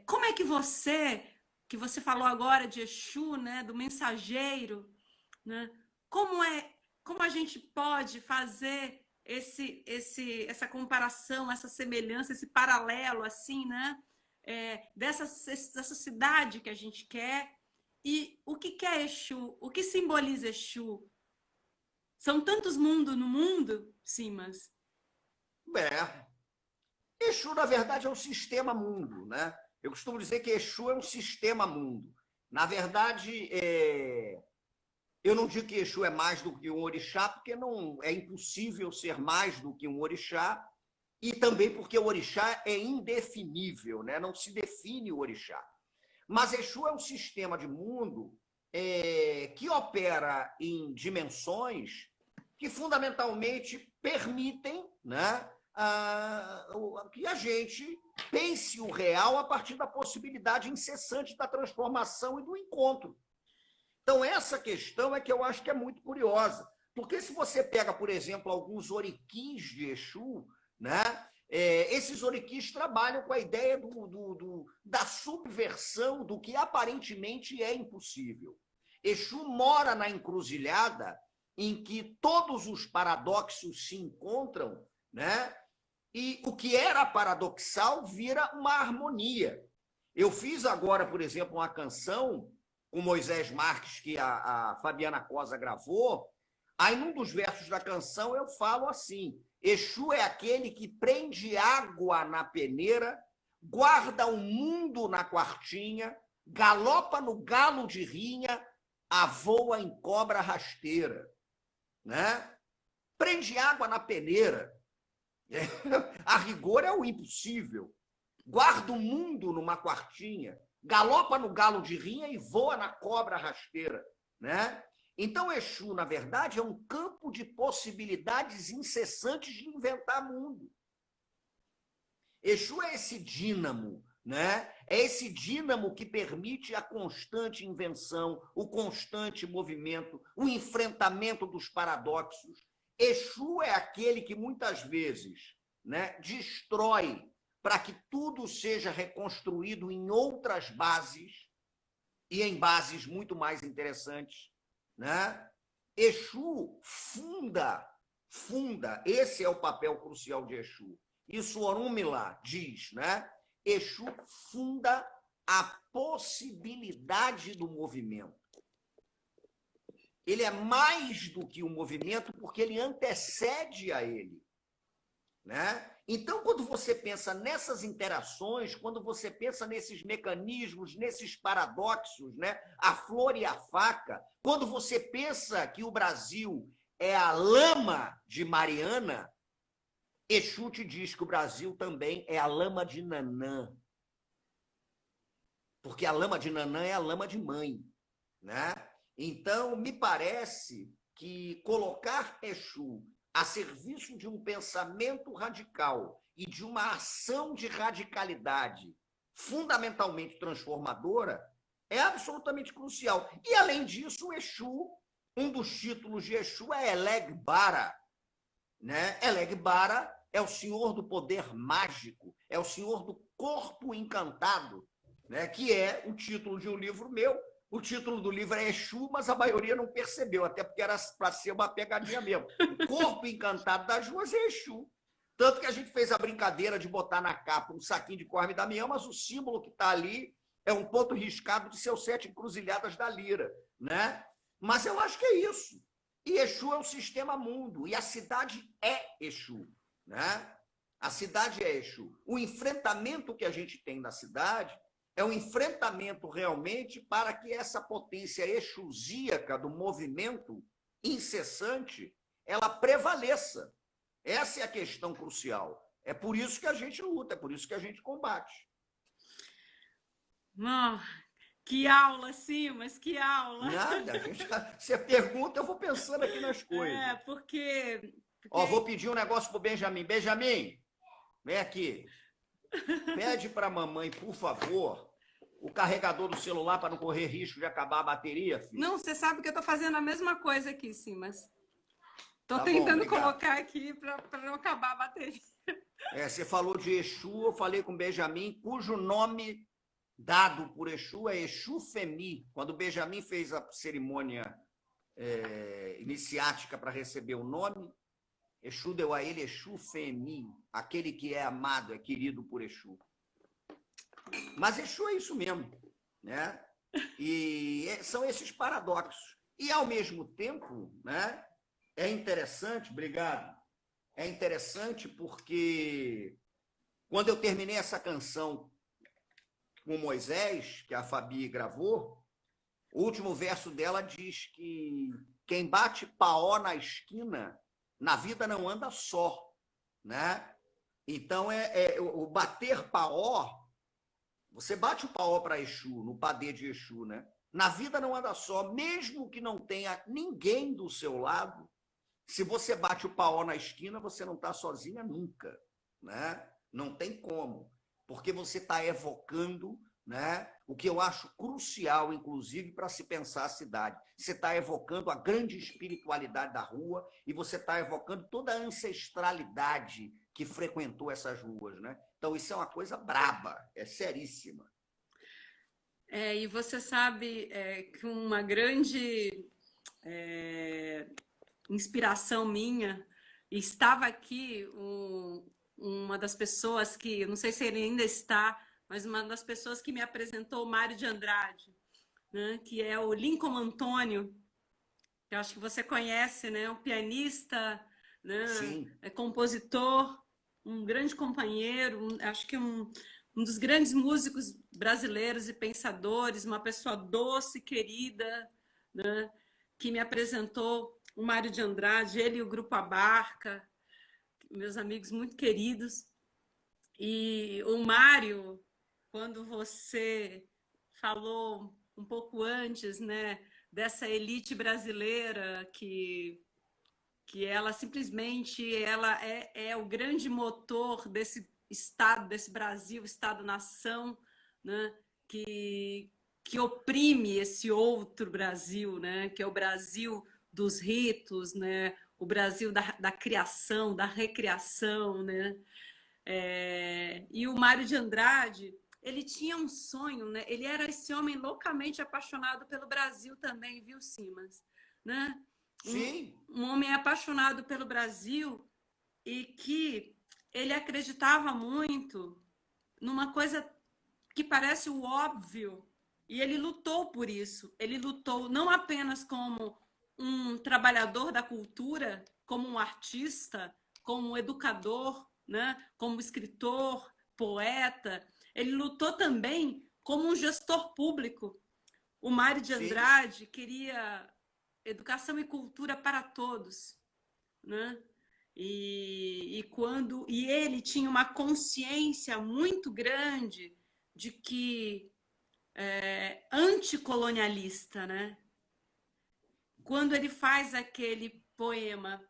Como é que você falou agora de Exu, né, do mensageiro, né? Como a gente pode fazer essa comparação, essa semelhança, esse paralelo, assim, né? Dessa cidade que a gente quer e o que é Exu, o que simboliza Exu? São tantos mundos no mundo, Simas. Exu, na verdade, é um sistema mundo, né? Eu costumo dizer que Exu é um sistema mundo. Na verdade, eu não digo que Exu é mais do que um orixá, porque não é impossível ser mais do que um orixá, e também porque o orixá é indefinível, né? Não se define o orixá. Mas Exu é um sistema de mundo que opera em dimensões que fundamentalmente permitem, né, que a gente pense o real a partir da possibilidade incessante da transformação e do encontro. Então, essa questão é que eu acho que é muito curiosa, porque se você pega, por exemplo, alguns oriquis de Exu, né, esses oriquis trabalham com a ideia da subversão do que aparentemente é impossível. Exu mora na encruzilhada em que todos os paradoxos se encontram, né? E o que era paradoxal vira uma harmonia. Eu fiz agora, por exemplo, uma canção com Moisés Marques, que a Fabiana Cosa gravou. Aí, num dos versos da canção, eu falo assim: Exu é aquele que prende água na peneira, guarda o mundo na quartinha, galopa no galo de rinha, avoa em cobra rasteira. Né? Prende água na peneira. A rigor é o impossível. Guarda o mundo numa quartinha, galopa no galo de rinha e voa na cobra rasteira. Né? Então, Exu, na verdade, é um campo de possibilidades incessantes de inventar mundo. Exu é esse dínamo, né? É esse dínamo que permite a constante invenção, o constante movimento, o enfrentamento dos paradoxos. Exu é aquele que muitas vezes, né, destrói para que tudo seja reconstruído em outras bases e em bases muito mais interessantes. Né? Exu funda, esse é o papel crucial de Exu. Isso Orunmila diz, né? Exu funda a possibilidade do movimento. Ele é mais do que um movimento porque ele antecede a ele. Né? Então, quando você pensa nessas interações, quando você pensa nesses mecanismos, nesses paradoxos, né? A flor e a faca, quando você pensa que o Brasil é a lama de Mariana, Exu te diz que o Brasil também é a lama de Nanã. Porque a lama de Nanã é a lama de mãe. Né? Então, me parece que colocar Exu a serviço de um pensamento radical e de uma ação de radicalidade fundamentalmente transformadora é absolutamente crucial. E, além disso, o Exu, um dos títulos de Exu é Elegbara. Né? Elegbara é o senhor do poder mágico, é o senhor do corpo encantado, né? Que é o título de um livro meu. O título do livro é Exu, mas a maioria não percebeu, até porque era para ser uma pegadinha mesmo. O corpo encantado das ruas é Exu. Tanto que a gente fez a brincadeira de botar na capa um saquinho de Corme da Damião, mas o símbolo que está ali é um ponto riscado de seus 7 encruzilhadas da lira. Né? Mas eu acho que é isso. E Exu é o sistema mundo, e a cidade é Exu. Né? A cidade é Exu. O enfrentamento que a gente tem na cidade é um enfrentamento realmente para que essa potência exusíaca do movimento incessante ela prevaleça. Essa é a questão crucial. É por isso que a gente luta, é por isso que a gente combate. Que aula, Simas, que aula! Nada, você pergunta, eu vou pensando aqui nas coisas. Porque... Ó, vou pedir um negócio pro Benjamin. Benjamin, vem aqui. Pede para a mamãe, por favor, o carregador do celular para não correr risco de acabar a bateria, filho. Não, você sabe que eu estou fazendo a mesma coisa aqui, Simas. Estou Tá tentando bom, colocar aqui para não acabar a bateria. Você falou de Exu, eu falei com o Benjamin, cujo nome dado por Exu é Exu Femi. Quando o Benjamin fez a cerimônia iniciática para receber o nome, Exu deu a ele Exu Femi, aquele que é amado, é querido por Exu. Mas Exu é isso mesmo, né? E são esses paradoxos. E, ao mesmo tempo, né, é interessante, obrigado, é interessante porque quando eu terminei essa canção com Moisés, que a Fabi gravou, o último verso dela diz que quem bate paó na esquina, na vida não anda só, né? Então, o bater paó, você bate o paó para Exu, no padê de Exu, né? Na vida não anda só, mesmo que não tenha ninguém do seu lado, Se você bate o pau na esquina, você não está sozinha nunca, né? Não tem como, porque você está evocando, né, o que eu acho crucial, inclusive, para se pensar a cidade. Você está evocando a grande espiritualidade da rua e você está evocando toda a ancestralidade que frequentou essas ruas, né? Então, isso é uma coisa braba, é seríssima. E você sabe que uma grande inspiração minha, e estava aqui uma das pessoas que, não sei se ele ainda está, mas uma das pessoas que me apresentou o Mário de Andrade, né, que é o Lincoln Antônio, que eu acho que você conhece, né, um pianista, né, Sim, compositor, um grande companheiro, acho que um dos grandes músicos brasileiros e pensadores, uma pessoa doce, querida, né, que me apresentou o Mário de Andrade, ele e o Grupo Abarca, meus amigos muito queridos. E o Mário, quando você falou um pouco antes, né, dessa elite brasileira que ela simplesmente ela é o grande motor desse Estado, desse Brasil, Estado-nação, né, que oprime esse outro Brasil, né, que é o Brasil dos ritos, né, o Brasil da criação, da recriação, né? E o Mário de Andrade, ele tinha um sonho, né? Ele era esse homem loucamente apaixonado pelo Brasil também, viu, Simas? Né? sim, Um homem apaixonado pelo Brasil e que ele acreditava muito numa coisa que parece o óbvio, e ele lutou por isso. Ele lutou não apenas como um trabalhador da cultura, como um artista, como um educador, né? Como escritor, poeta. Ele lutou também como um gestor público. O Mário de sim. Andrade queria educação e cultura para todos, né? E ele tinha uma consciência muito grande de que anticolonialista, né? Quando ele faz aquele poema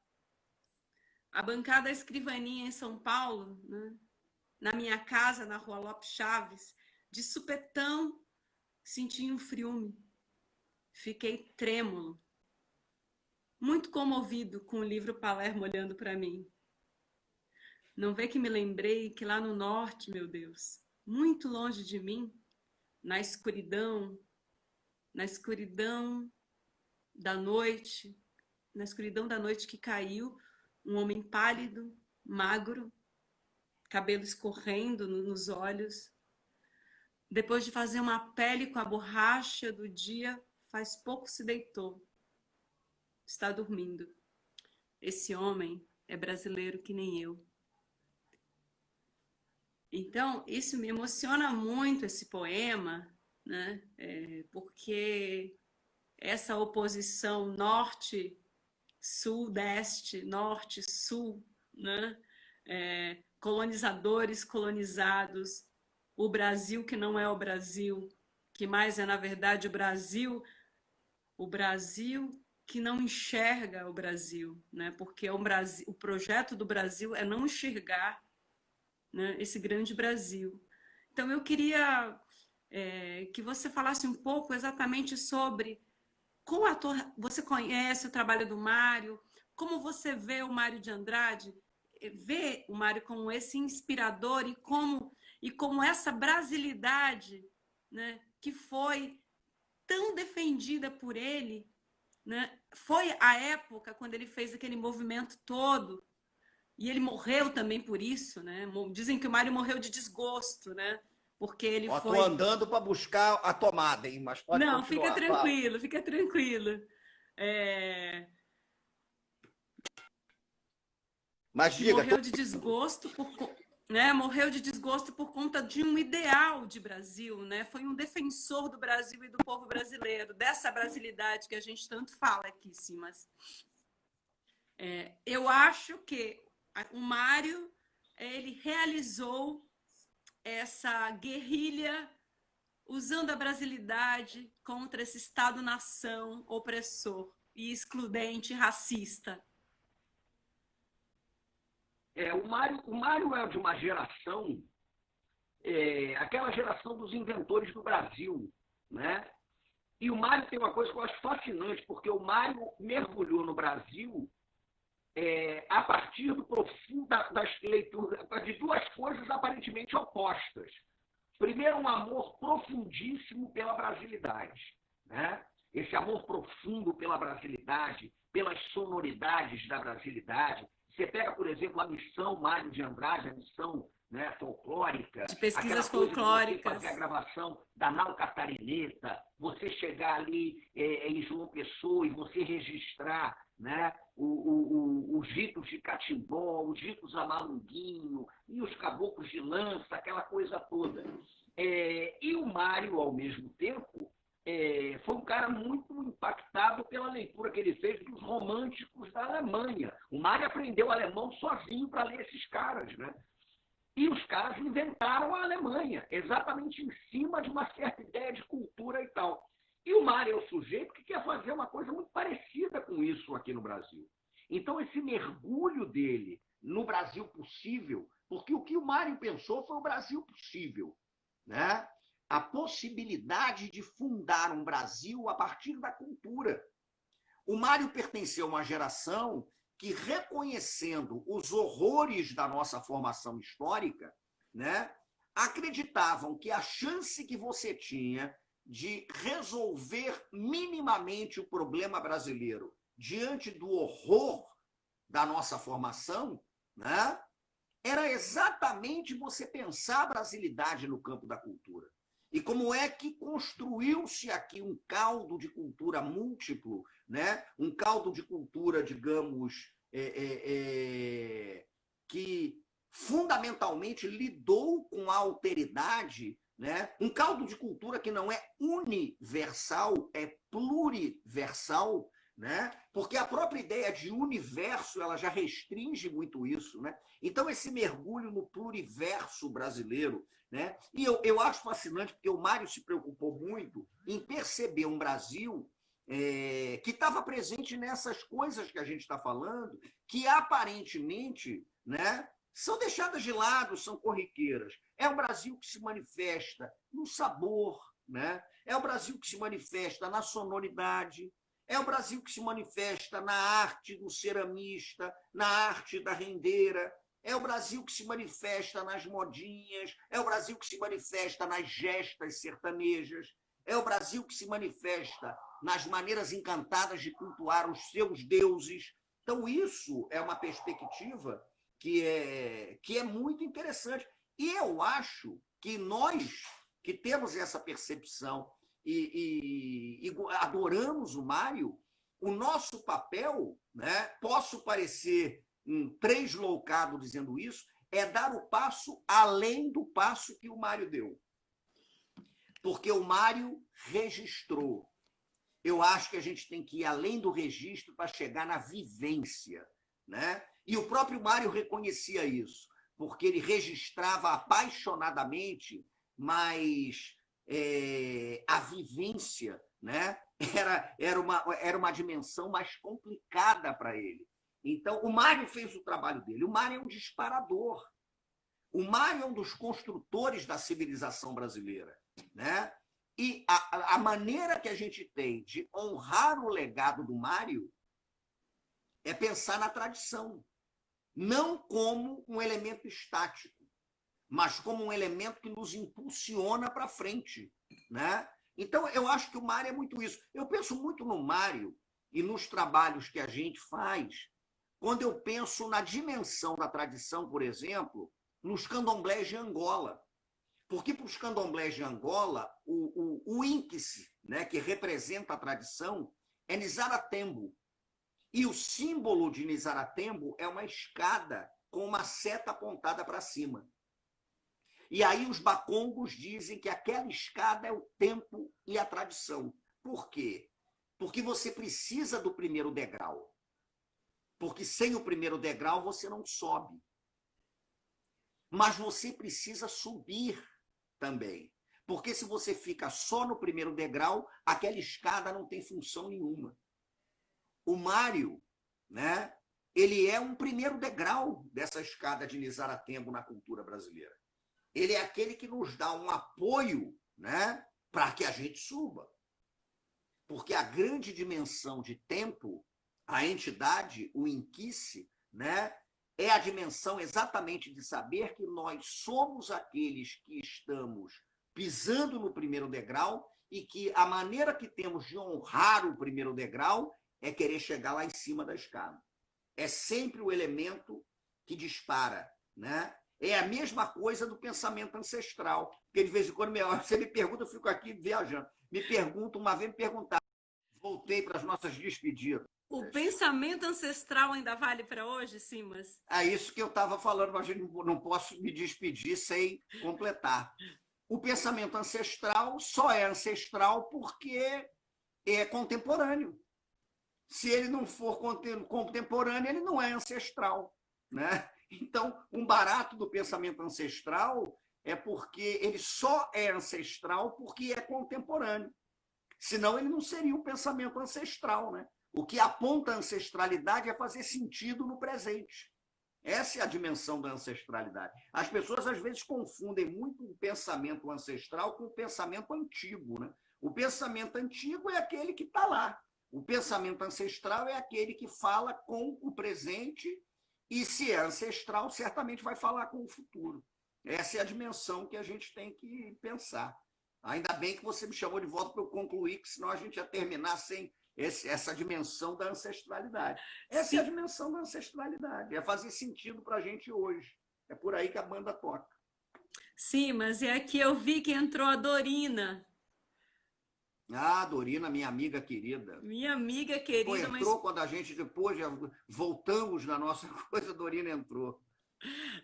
A Bancada da Escrivaninha em São Paulo, né? Na minha casa, na Rua Lopes Chaves, de supetão senti um friume, fiquei trêmulo, muito comovido com o livro Palermo olhando para mim. Não vê que me lembrei que lá no norte, meu Deus, muito longe de mim, na escuridão da noite, na escuridão da noite que caiu, um homem pálido, magro, cabelo escorrendo nos olhos. Depois de fazer uma pele com a borracha do dia, faz pouco se deitou. Está dormindo. Esse homem é brasileiro que nem eu. Então, isso me emociona muito, esse poema, né? Porque essa oposição norte-sudeste, norte-sul, né? Colonizadores, colonizados, o Brasil que não é o Brasil, que mais é, na verdade, o Brasil que não enxerga o Brasil, né? Porque o projeto do Brasil é não enxergar, né, esse grande Brasil. Então, eu queria que você falasse um pouco exatamente sobre como ator você conhece o trabalho do Mário, como você vê o Mário de Andrade, vê o Mário como esse inspirador e como essa brasilidade, né, que foi tão defendida por ele, né? Foi a época quando ele fez aquele movimento todo. E ele morreu também por isso, né? Dizem que o Mário morreu de desgosto, né? Porque ele Ó, tô foi. andando para buscar a tomada, hein? Mas pode Não, fica continuar. Fala. tranquilo, fica tranquilo. É... Mas Que diga, morreu de desgosto né? Morreu de desgosto por conta de um ideal de Brasil, né? Foi um defensor do Brasil e do povo brasileiro, dessa brasilidade que a gente tanto fala aqui, Simas. Eu acho que o Mário ele realizou essa guerrilha usando a brasilidade contra esse Estado-nação opressor e excludente, racista. O Mário é de uma geração, aquela geração dos inventores do Brasil, né? E o Mário tem uma coisa que eu acho fascinante, porque o Mário mergulhou no Brasil a partir do profundo das leituras de duas coisas aparentemente opostas. Primeiro, um amor profundíssimo pela brasilidade, né? Esse amor profundo pela brasilidade, pelas sonoridades da brasilidade. Você pega, por exemplo, a missão Mário de Andrade, a missão, né, folclórica, De pesquisas aquela coisa de você folclóricas. fazer a gravação da nau catarineta, você chegar ali em João Pessoa e você registrar, né, os ritos de catimbó, os ritos a malunguinho, e os caboclos de lança, aquela coisa toda. E o Mário, ao mesmo tempo, foi um cara muito impactado pela leitura que ele fez dos românticos da Alemanha. O Mário aprendeu alemão sozinho para ler esses caras, né? E os caras inventaram a Alemanha, exatamente em cima de uma certa ideia de cultura e tal. E o Mário é o sujeito que quer fazer uma coisa muito parecida com isso aqui no Brasil. Então, esse mergulho dele no Brasil possível, porque o que o Mário pensou foi o Brasil possível, né? A possibilidade de fundar um Brasil a partir da cultura. O Mário pertenceu a uma geração que, reconhecendo os horrores da nossa formação histórica, né, acreditavam que a chance que você tinha de resolver minimamente o problema brasileiro diante do horror da nossa formação, né, era exatamente você pensar a brasilidade no campo da cultura. E como é que construiu-se aqui um caldo de cultura múltiplo, né? Um caldo de cultura, digamos, que fundamentalmente lidou com a alteridade, né? Um caldo de cultura que não é universal, é pluriversal, né? Porque a própria ideia de universo ela já restringe muito isso, né? Então, esse mergulho no pluriverso brasileiro, né? E eu acho fascinante, porque o Mário se preocupou muito em perceber um Brasil que estava presente nessas coisas que a gente está falando, que aparentemente, né, são deixadas de lado, são corriqueiras. É um Brasil que se manifesta no sabor, né? É o Brasil que se manifesta na sonoridade, é o Brasil que se manifesta na arte do ceramista, na arte da rendeira, é o Brasil que se manifesta nas modinhas, é o Brasil que se manifesta nas gestas sertanejas, é o Brasil que se manifesta nas maneiras encantadas de cultuar os seus deuses. Então, isso é uma perspectiva que é muito interessante. E eu acho que nós, que temos essa percepção e adoramos o Mário, o nosso papel, né, posso parecer tresloucado dizendo isso, é dar o passo além do passo que o Mário deu. Porque o Mário registrou. Eu acho que a gente tem que ir além do registro para chegar na vivência, né? E o próprio Mário reconhecia isso, porque ele registrava apaixonadamente, mas a vivência, né, era uma dimensão mais complicada para ele. Então, o Mário fez o trabalho dele. O Mário é um disparador. O Mário é um dos construtores da civilização brasileira, né? E a maneira que a gente tem de honrar o legado do Mário é pensar na tradição, não como um elemento estático, mas como um elemento que nos impulsiona para frente, né? Então, eu acho que o Mário é muito isso. Eu penso muito no Mário e nos trabalhos que a gente faz, quando eu penso na dimensão da tradição, por exemplo, nos candomblés de Angola. Porque para os candomblés de Angola, o índice, né, que representa a tradição é Nizaratembo. E o símbolo de Nizaratembo é uma escada com uma seta apontada para cima. E aí os bacongos dizem que aquela escada é o tempo e a tradição. Por quê? Porque você precisa do primeiro degrau. Porque sem o primeiro degrau você não sobe. Mas você precisa subir também. Porque se você fica só no primeiro degrau, aquela escada não tem função nenhuma. O Mário, né, ele é um primeiro degrau dessa escada de Nizaratembo na cultura brasileira. Ele é aquele que nos dá um apoio, né, para que a gente suba. Porque a grande dimensão de tempo, a entidade, o inquice, né, é a dimensão exatamente de saber que nós somos aqueles que estamos pisando no primeiro degrau e que a maneira que temos de honrar o primeiro degrau é querer chegar lá em cima da escada. É sempre o elemento que dispara, né? É a mesma coisa do pensamento ancestral, porque de vez em quando você me pergunta, eu fico aqui viajando. Me pergunta, uma vez me perguntaram, voltei para as nossas despedidas. O pensamento ancestral ainda vale para hoje, Simas? É isso que eu estava falando, mas não posso me despedir sem completar. O pensamento ancestral só é ancestral porque é contemporâneo. Se ele não for contemporâneo, ele não é ancestral, né? Então, um barato do pensamento ancestral é porque ele só é ancestral porque é contemporâneo. Senão, ele não seria um pensamento ancestral, né? O que aponta a ancestralidade é fazer sentido no presente. Essa é a dimensão da ancestralidade. As pessoas, às vezes, confundem muito o pensamento ancestral com o pensamento antigo, né? O pensamento antigo é aquele que está lá. O pensamento ancestral é aquele que fala com o presente e, se é ancestral, certamente vai falar com o futuro. Essa é a dimensão que a gente tem que pensar. Ainda bem que você me chamou de volta para eu concluir, que senão a gente ia terminar sem essa dimensão da ancestralidade. Essa é a dimensão da ancestralidade, é fazer sentido para a gente hoje. É por aí que a banda toca. Sim, mas é aqui eu vi que entrou a Dorina. Ah, Dorina, minha amiga querida. Minha amiga querida. Pô, entrou quando a gente, depois, voltamos na nossa coisa, a Dorina entrou.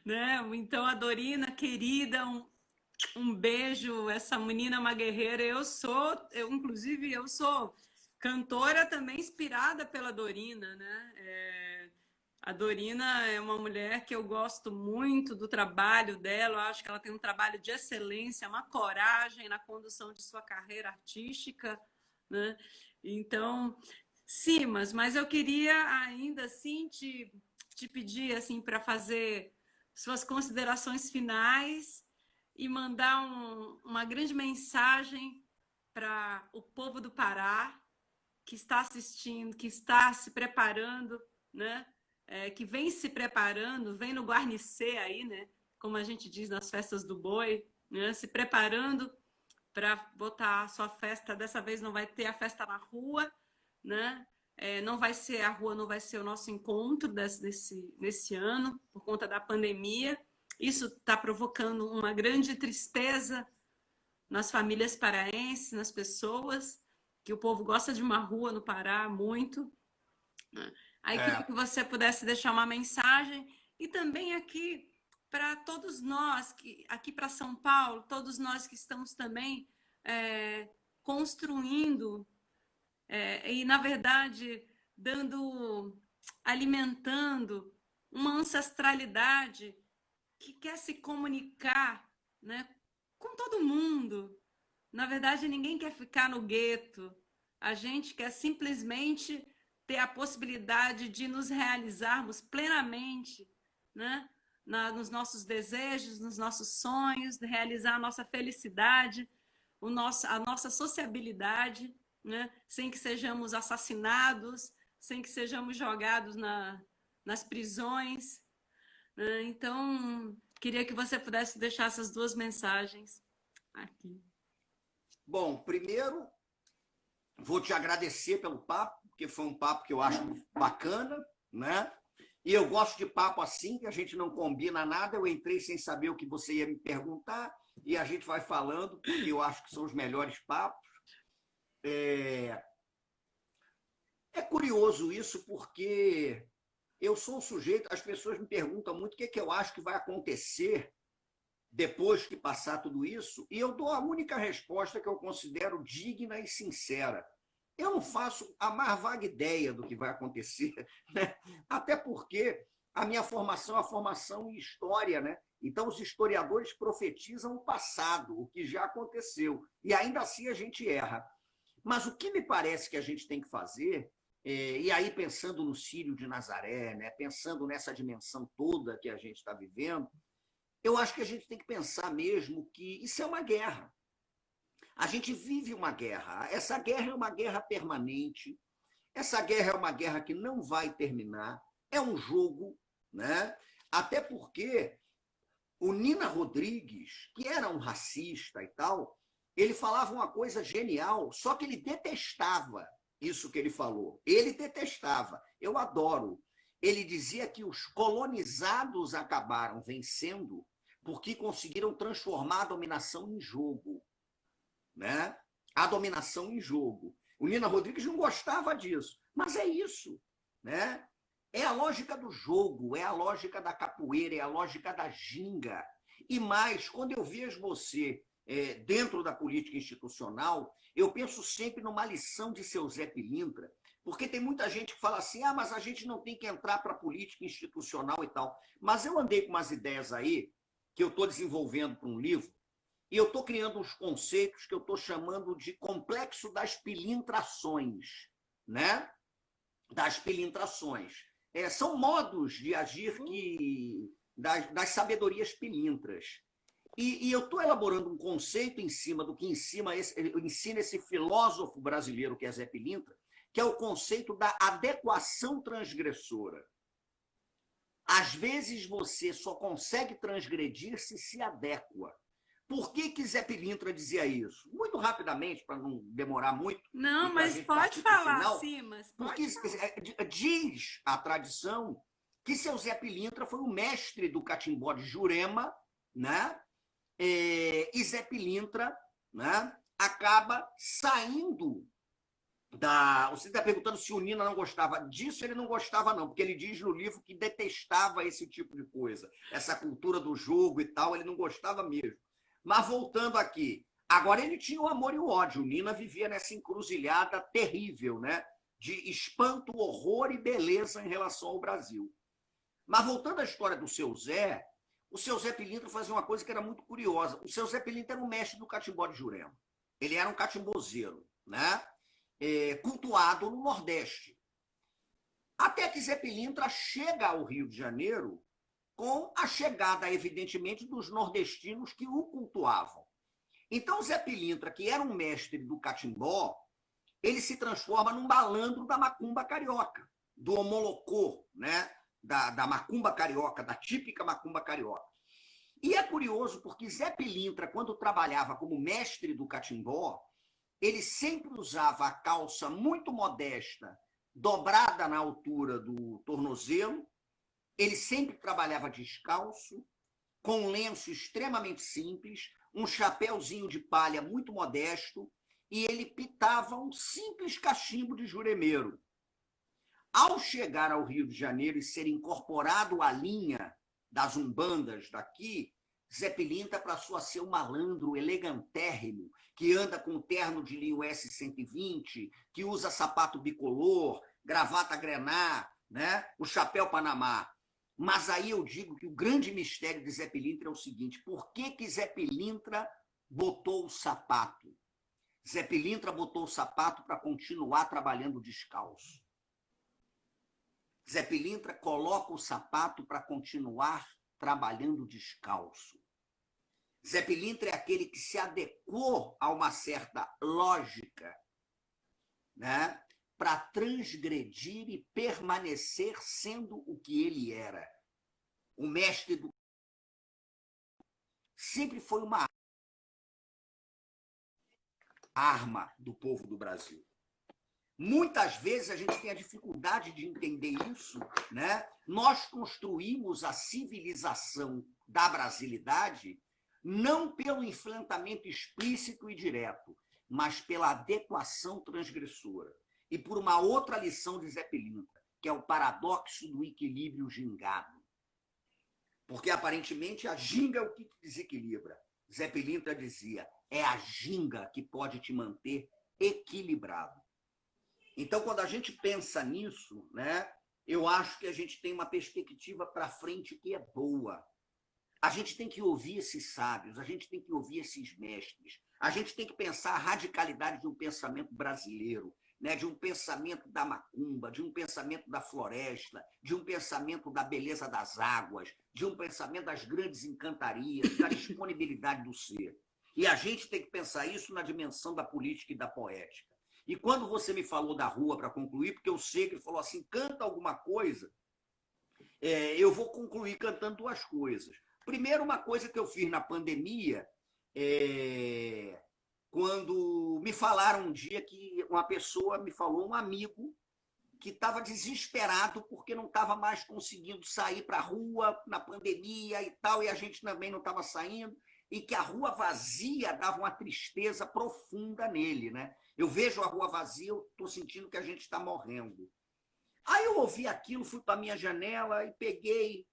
Né? Então, a Dorina, querida, um beijo. Essa menina é uma guerreira. Inclusive, eu sou cantora também inspirada pela Dorina, né? A Dorina é uma mulher que eu gosto muito do trabalho dela, eu acho que ela tem um trabalho de excelência, uma coragem na condução de sua carreira artística, né? Então, Simas, mas eu queria ainda assim te pedir assim, para fazer suas considerações finais e mandar uma grande mensagem para o povo do Pará, que está assistindo, que está se preparando, né? Que vem se preparando, vem no guarnecer aí, né? Como a gente diz nas festas do boi, né? Se preparando para botar a sua festa. Dessa vez não vai ter a festa na rua, né? Não vai ser a rua, não vai ser o nosso encontro nesse ano, por conta da pandemia. Isso está provocando uma grande tristeza nas famílias paraenses, nas pessoas, que o povo gosta de uma rua no Pará muito. Aí queria que você pudesse deixar uma mensagem e também aqui para todos nós, aqui para São Paulo, todos nós que estamos também construindo e, na verdade, alimentando uma ancestralidade que quer se comunicar, né, com todo mundo. Na verdade, ninguém quer ficar no gueto. A gente quer simplesmente ter a possibilidade de nos realizarmos plenamente, né? Nos nossos desejos, nos nossos sonhos, de realizar a nossa felicidade, a nossa sociabilidade, né? Sem que sejamos assassinados, sem que sejamos jogados nas prisões, né? Então, queria que você pudesse deixar essas duas mensagens aqui. Bom, primeiro, vou te agradecer pelo papo, porque foi um papo que eu acho bacana, né? E eu gosto de papo assim, que a gente não combina nada. Eu entrei sem saber o que você ia me perguntar e a gente vai falando, porque eu acho que são os melhores papos. É curioso isso, porque eu sou um sujeito, as pessoas me perguntam muito o que eu acho que vai acontecer depois que passar tudo isso, e eu dou a única resposta que eu considero digna e sincera. Eu não faço a mais vaga ideia do que vai acontecer, né? Até porque a minha formação é a formação em história, né? Então, os historiadores profetizam o passado, o que já aconteceu, e ainda assim a gente erra. Mas o que me parece que a gente tem que fazer E aí, pensando no Círio de Nazaré, né? Pensando nessa dimensão toda que a gente está vivendo, eu acho que a gente tem que pensar mesmo que isso é uma guerra. A gente vive uma guerra. Essa guerra é uma guerra permanente. Essa guerra é uma guerra que não vai terminar. É um jogo, né? Até porque o Nina Rodrigues, que era um racista e tal, ele falava uma coisa genial, só que ele detestava isso que ele falou. Ele detestava. Eu adoro. Ele dizia que os colonizados acabaram vencendo porque conseguiram transformar a dominação em jogo, né? A dominação em jogo. O Nina Rodrigues não gostava disso, mas é isso, né? É a lógica do jogo, é a lógica da capoeira, é a lógica da ginga. E mais, quando eu vejo você dentro da política institucional, eu penso sempre numa lição de seu Zé Pilintra, porque tem muita gente que fala assim, mas a gente não tem que entrar para a política institucional e tal. Mas eu andei com umas ideias aí, que eu estou desenvolvendo para um livro, e eu estou criando uns conceitos que eu estou chamando de complexo das pilintrações, né? Das pilintrações. São modos de agir das sabedorias pilintras. E eu estou elaborando um conceito em cima do que ensina esse filósofo brasileiro, que é Zé Pilintra, que é o conceito da adequação transgressora. Às vezes você só consegue transgredir se adequa. Por que Zé Pilintra dizia isso? Muito rapidamente, para não demorar muito. Não, mas pode falar, Simas. Porque diz a tradição que seu Zé Pilintra foi o mestre do catimbó de Jurema, né? E Zé Pilintra, né, acaba saindo da... Você está perguntando se o Nina não gostava disso, ele não gostava não, porque ele diz no livro que detestava esse tipo de coisa, essa cultura do jogo e tal, ele não gostava mesmo. Mas voltando aqui, agora ele tinha o amor e o ódio, o Nina vivia nessa encruzilhada terrível, né, de espanto, horror e beleza em relação ao Brasil. Mas voltando à história do seu Zé, o seu Zé Pilintra fazia uma coisa que era muito curiosa. O seu Zé Pilintra era o mestre do catimbó de Jurema. Ele era um catimbozeiro, né? Cultuado no Nordeste. Até que Zé Pilintra chega ao Rio de Janeiro com a chegada, evidentemente, dos nordestinos que o cultuavam. Então, Zé Pilintra, que era um mestre do catimbó, ele se transforma num malandro da macumba carioca, do homolocô, né? Da macumba carioca, da típica macumba carioca. E é curioso porque Zé Pilintra, quando trabalhava como mestre do catimbó, ele sempre usava a calça muito modesta, dobrada na altura do tornozelo, ele sempre trabalhava descalço, com um lenço extremamente simples, um chapéuzinho de palha muito modesto, e ele pitava um simples cachimbo de juremeiro. Ao chegar ao Rio de Janeiro e ser incorporado à linha das umbandas daqui, Zé Pilintra passou a ser um malandro elegantérrimo, que anda com terno de linho S120, que usa sapato bicolor, gravata grená, né? O chapéu Panamá. Mas aí eu digo que o grande mistério de Zé Pilintra é o seguinte: por que Zé Pilintra botou o sapato? Zé Pilintra botou o sapato para continuar trabalhando descalço. Zé Pilintra coloca o sapato para continuar trabalhando descalço. Zé Pilintra é aquele que se adequou a uma certa lógica, né, para transgredir e permanecer sendo o que ele era. O mestre do... Sempre foi uma arma do povo do Brasil. Muitas vezes a gente tem a dificuldade de entender isso, né? Nós construímos a civilização da brasilidade não pelo enfrentamento explícito e direto, mas pela adequação transgressora. E por uma outra lição de Zé Pilintra, que é o paradoxo do equilíbrio gingado. Porque, aparentemente, a ginga é o que te desequilibra. Zé Pilintra dizia, é a ginga que pode te manter equilibrado. Então, quando a gente pensa nisso, né, eu acho que a gente tem uma perspectiva para frente que é boa. A gente tem que ouvir esses sábios, a gente tem que ouvir esses mestres, a gente tem que pensar a radicalidade de um pensamento brasileiro. né, de um pensamento da macumba, de um pensamento da floresta, de um pensamento da beleza das águas, de um pensamento das grandes encantarias, da disponibilidade do ser. E a gente tem que pensar isso na dimensão da política e da poética. E quando você me falou da rua, para concluir, porque eu sei que ele falou assim, canta alguma coisa, eu vou concluir cantando duas coisas. Primeiro, uma coisa que eu fiz na pandemia, quando me falaram um dia que uma pessoa me falou, um amigo, que estava desesperado porque não estava mais conseguindo sair para a rua na pandemia e tal, e a gente também não estava saindo, e que a rua vazia dava uma tristeza profunda nele, né? Eu vejo a rua vazia, eu estou sentindo que a gente está morrendo. Aí eu ouvi aquilo, fui para a minha janela e peguei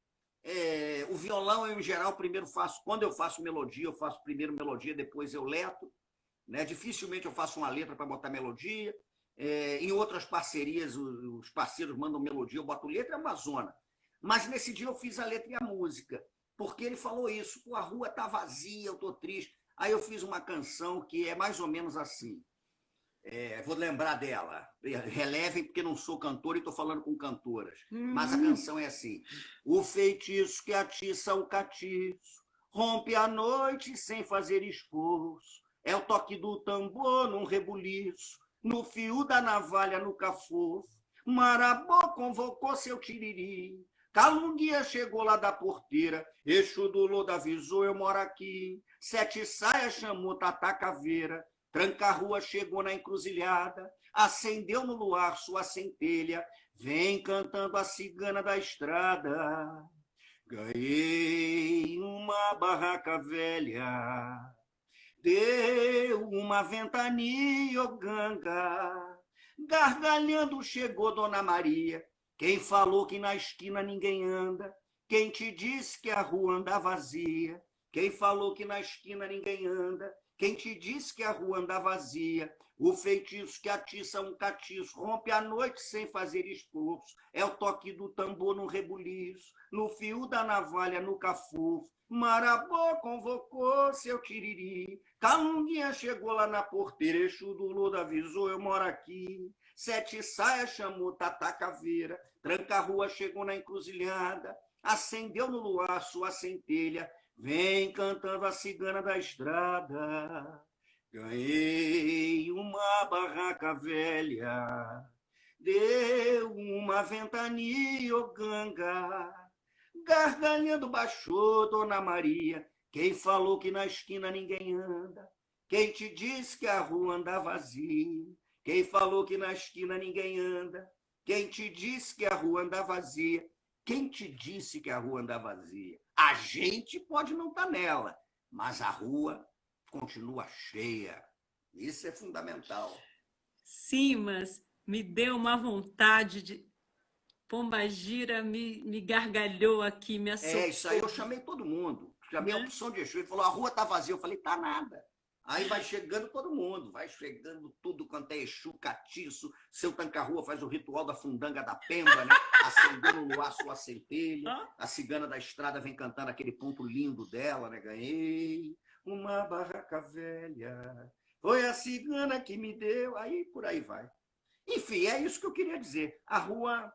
o violão. Eu, em geral, primeiro faço, quando eu faço melodia, eu faço primeiro melodia, depois eu letro, né? Dificilmente eu faço uma letra para botar melodia. Em outras parcerias, os parceiros mandam melodia, eu boto letra, é uma zona. Mas nesse dia eu fiz a letra e a música, porque ele falou isso, pô, a rua está vazia, eu estou triste. Aí eu fiz uma canção que é mais ou menos assim. Vou lembrar dela. Relevem, porque não sou cantor e estou falando com cantoras. Mas a canção é assim. O feitiço que atiça o catiço rompe a noite sem fazer esforço. É o toque do tambor num rebuliço, no fio da navalha no cafofo. Marabô convocou seu tiriri. Calunguia chegou lá da porteira. Exu do Lodo avisou, eu moro aqui. Sete saias chamou Tata Caveira. Tranca-rua chegou na encruzilhada, acendeu no luar sua centelha, vem cantando a cigana da estrada. Ganhei uma barraca velha, deu uma ventania, ô ganga. Gargalhando chegou Dona Maria, quem falou que na esquina ninguém anda, quem te disse que a rua anda vazia, quem falou que na esquina ninguém anda, quem te disse que a rua anda vazia, o feitiço que atiça um catiço, rompe a noite sem fazer esforço, é o toque do tambor no rebuliço, no fio da navalha no cafufo, Marabô convocou seu tiriri, Calunguinha chegou lá na porteira, Exu do Lodo avisou, eu moro aqui, Sete saias chamou Tata Caveira, Tranca-rua chegou na encruzilhada, acendeu no luar sua centelha, vem cantando a cigana da estrada. Ganhei uma barraca velha, deu uma ventania, ô ganga. Gargalhando baixou Dona Maria, quem falou que na esquina ninguém anda, quem te disse que a rua anda vazia, quem falou que na esquina ninguém anda, quem te disse que a rua anda vazia, quem te disse que a rua anda vazia? A gente pode não estar nela, mas a rua continua cheia. Isso é fundamental. Sim, mas me deu uma vontade de... Pombagira me gargalhou aqui, me assustou. Isso aí eu chamei todo mundo. Chamei a opção de Exu. Ele falou, a rua está vazia. Eu falei, tá nada. Aí vai chegando todo mundo, vai chegando tudo quanto é Exu, catiço. Seu Tranca-rua faz o ritual da fundanga da Pemba, né? Acendendo no ar sua centelha. A cigana da estrada vem cantando aquele ponto lindo dela, né? Ganhei uma barraca velha, foi a cigana que me deu. Aí por aí vai. Enfim, é isso que eu queria dizer. A rua,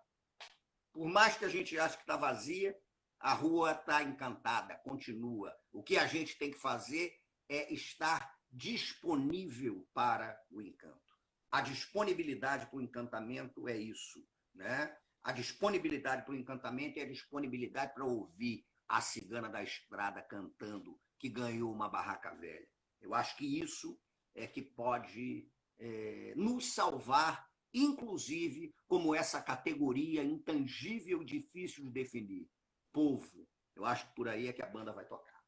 por mais que a gente ache que está vazia, a rua está encantada, continua. O que a gente tem que fazer é estar disponível para o encanto. A disponibilidade para o encantamento é isso, né? A disponibilidade para o encantamento é a disponibilidade para ouvir a cigana da estrada cantando que ganhou uma barraca velha. Eu acho que isso é que pode nos salvar, inclusive como essa categoria intangível, difícil de definir, povo. Eu acho que por aí é que a banda vai tocar.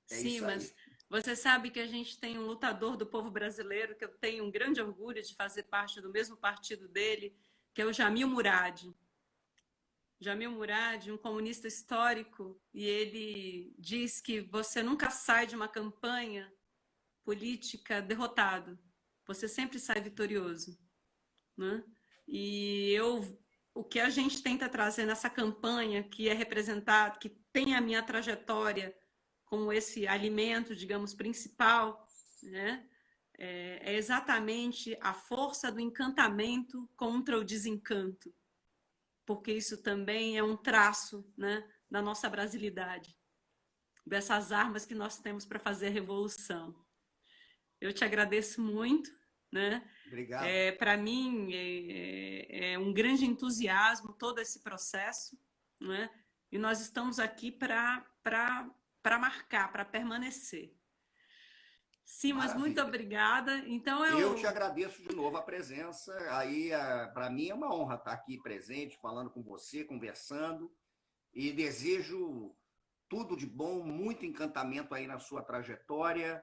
Sim, mas você sabe que a gente tem um lutador do povo brasileiro, que eu tenho um grande orgulho de fazer parte do mesmo partido dele, que é o Jamil Murad. Jamil Murad, um comunista histórico, e ele diz que você nunca sai de uma campanha política derrotado. Você sempre sai vitorioso, né? E o que a gente tenta trazer nessa campanha, que é representado, que tem a minha trajetória como esse alimento, digamos, principal, né? é exatamente a força do encantamento contra o desencanto, porque isso também é um traço, né, da nossa brasilidade, dessas armas que nós temos para fazer a revolução. Eu te agradeço muito, né? Obrigado. Para mim é um grande entusiasmo todo esse processo, né? E nós estamos aqui para marcar, para permanecer. Simas, muito Maravilha. obrigada. Então Eu te agradeço de novo a presença. Aí, para mim é uma honra estar aqui presente, falando com você, conversando, e desejo tudo de bom, muito encantamento aí na sua trajetória.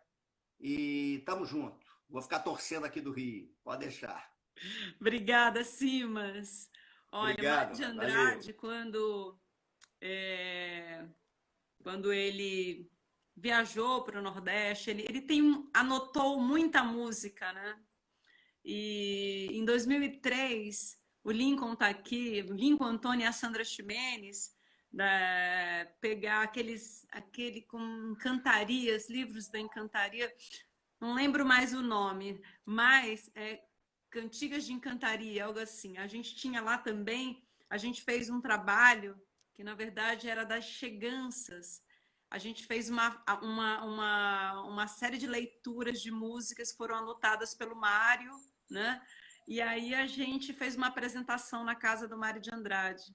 E tamo junto. Vou ficar torcendo aqui do Rio. Pode deixar. Obrigada, Simas. Olha, Mário Obrigado. de Valeu. Andrade, quando ele viajou para o Nordeste, ele anotou muita música, né? E em 2003, o Lincoln está aqui, o Lincoln Antônio e a Sandra Ximenes, pegar aquele com cantarias, livros da encantaria, não lembro mais o nome, mas Cantigas de Encantaria, algo assim. A gente tinha lá também, a gente fez um trabalho que, na verdade, era das cheganças. A gente fez uma série de leituras de músicas que foram anotadas pelo Mário, né? E aí a gente fez uma apresentação na casa do Mário de Andrade.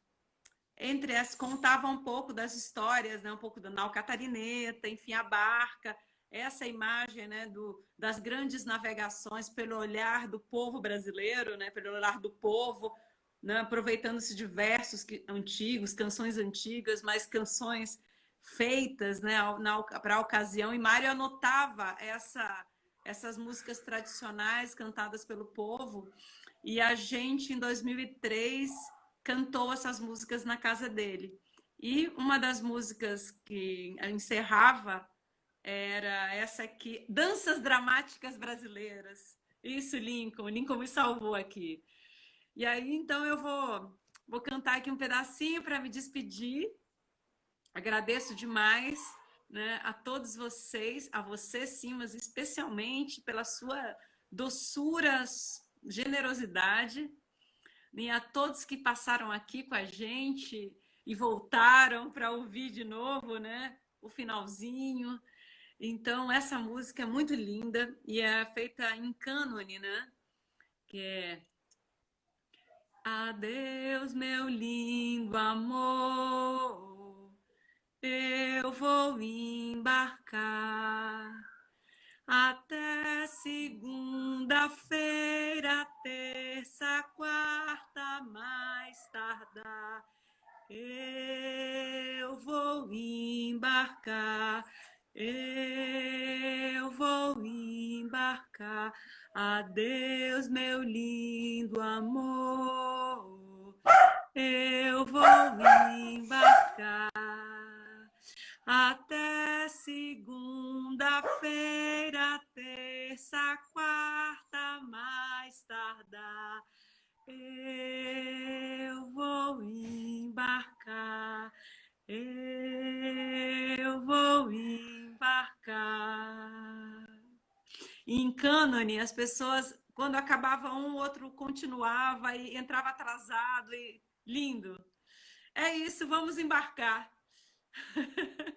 Entre as contava um pouco das histórias, né? Um pouco da nau catarineta, enfim, a barca, essa imagem, né, das grandes navegações pelo olhar do povo brasileiro, né, pelo olhar do povo, né, aproveitando-se de versos antigos, canções antigas, mas canções feitas, né, para a ocasião. E Mário anotava essas músicas tradicionais cantadas pelo povo. E a gente, em 2003, cantou essas músicas na casa dele. E uma das músicas que encerrava era essa aqui, Danças Dramáticas Brasileiras. Isso, Lincoln. Lincoln me salvou aqui. E aí, então, eu vou cantar aqui um pedacinho para me despedir. Agradeço demais, né, a todos vocês, a você, Simas, especialmente pela sua doçura, generosidade, e a todos que passaram aqui com a gente e voltaram para ouvir de novo, né, o finalzinho. Então, essa música é muito linda e é feita em cânone, né? Que é Adeus, meu lindo amor, eu vou embarcar até segunda-feira, terça, quarta, mais tardar. Eu vou embarcar. Eu vou embarcar. Adeus, meu lindo amor. Eu vou embarcar. Até segunda-feira, terça, quarta, mais tardar. Eu vou embarcar. Eu vou embarcar. Em cânone, as pessoas, quando acabava um, o outro continuava e entrava atrasado. Lindo. É isso, vamos embarcar.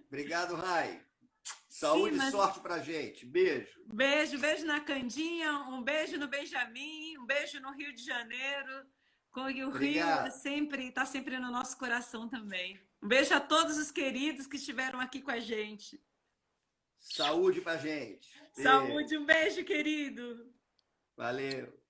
Obrigado, Rai. Sim, Saúde e mas sorte pra gente. Beijo. beijo na Candinha, um beijo no Benjamin, um beijo no Rio de Janeiro. O Rio Obrigado. está sempre no nosso coração também. Um beijo a todos os queridos que estiveram aqui com a gente. Saúde pra gente. Beijo. Saúde, um beijo, querido. Valeu.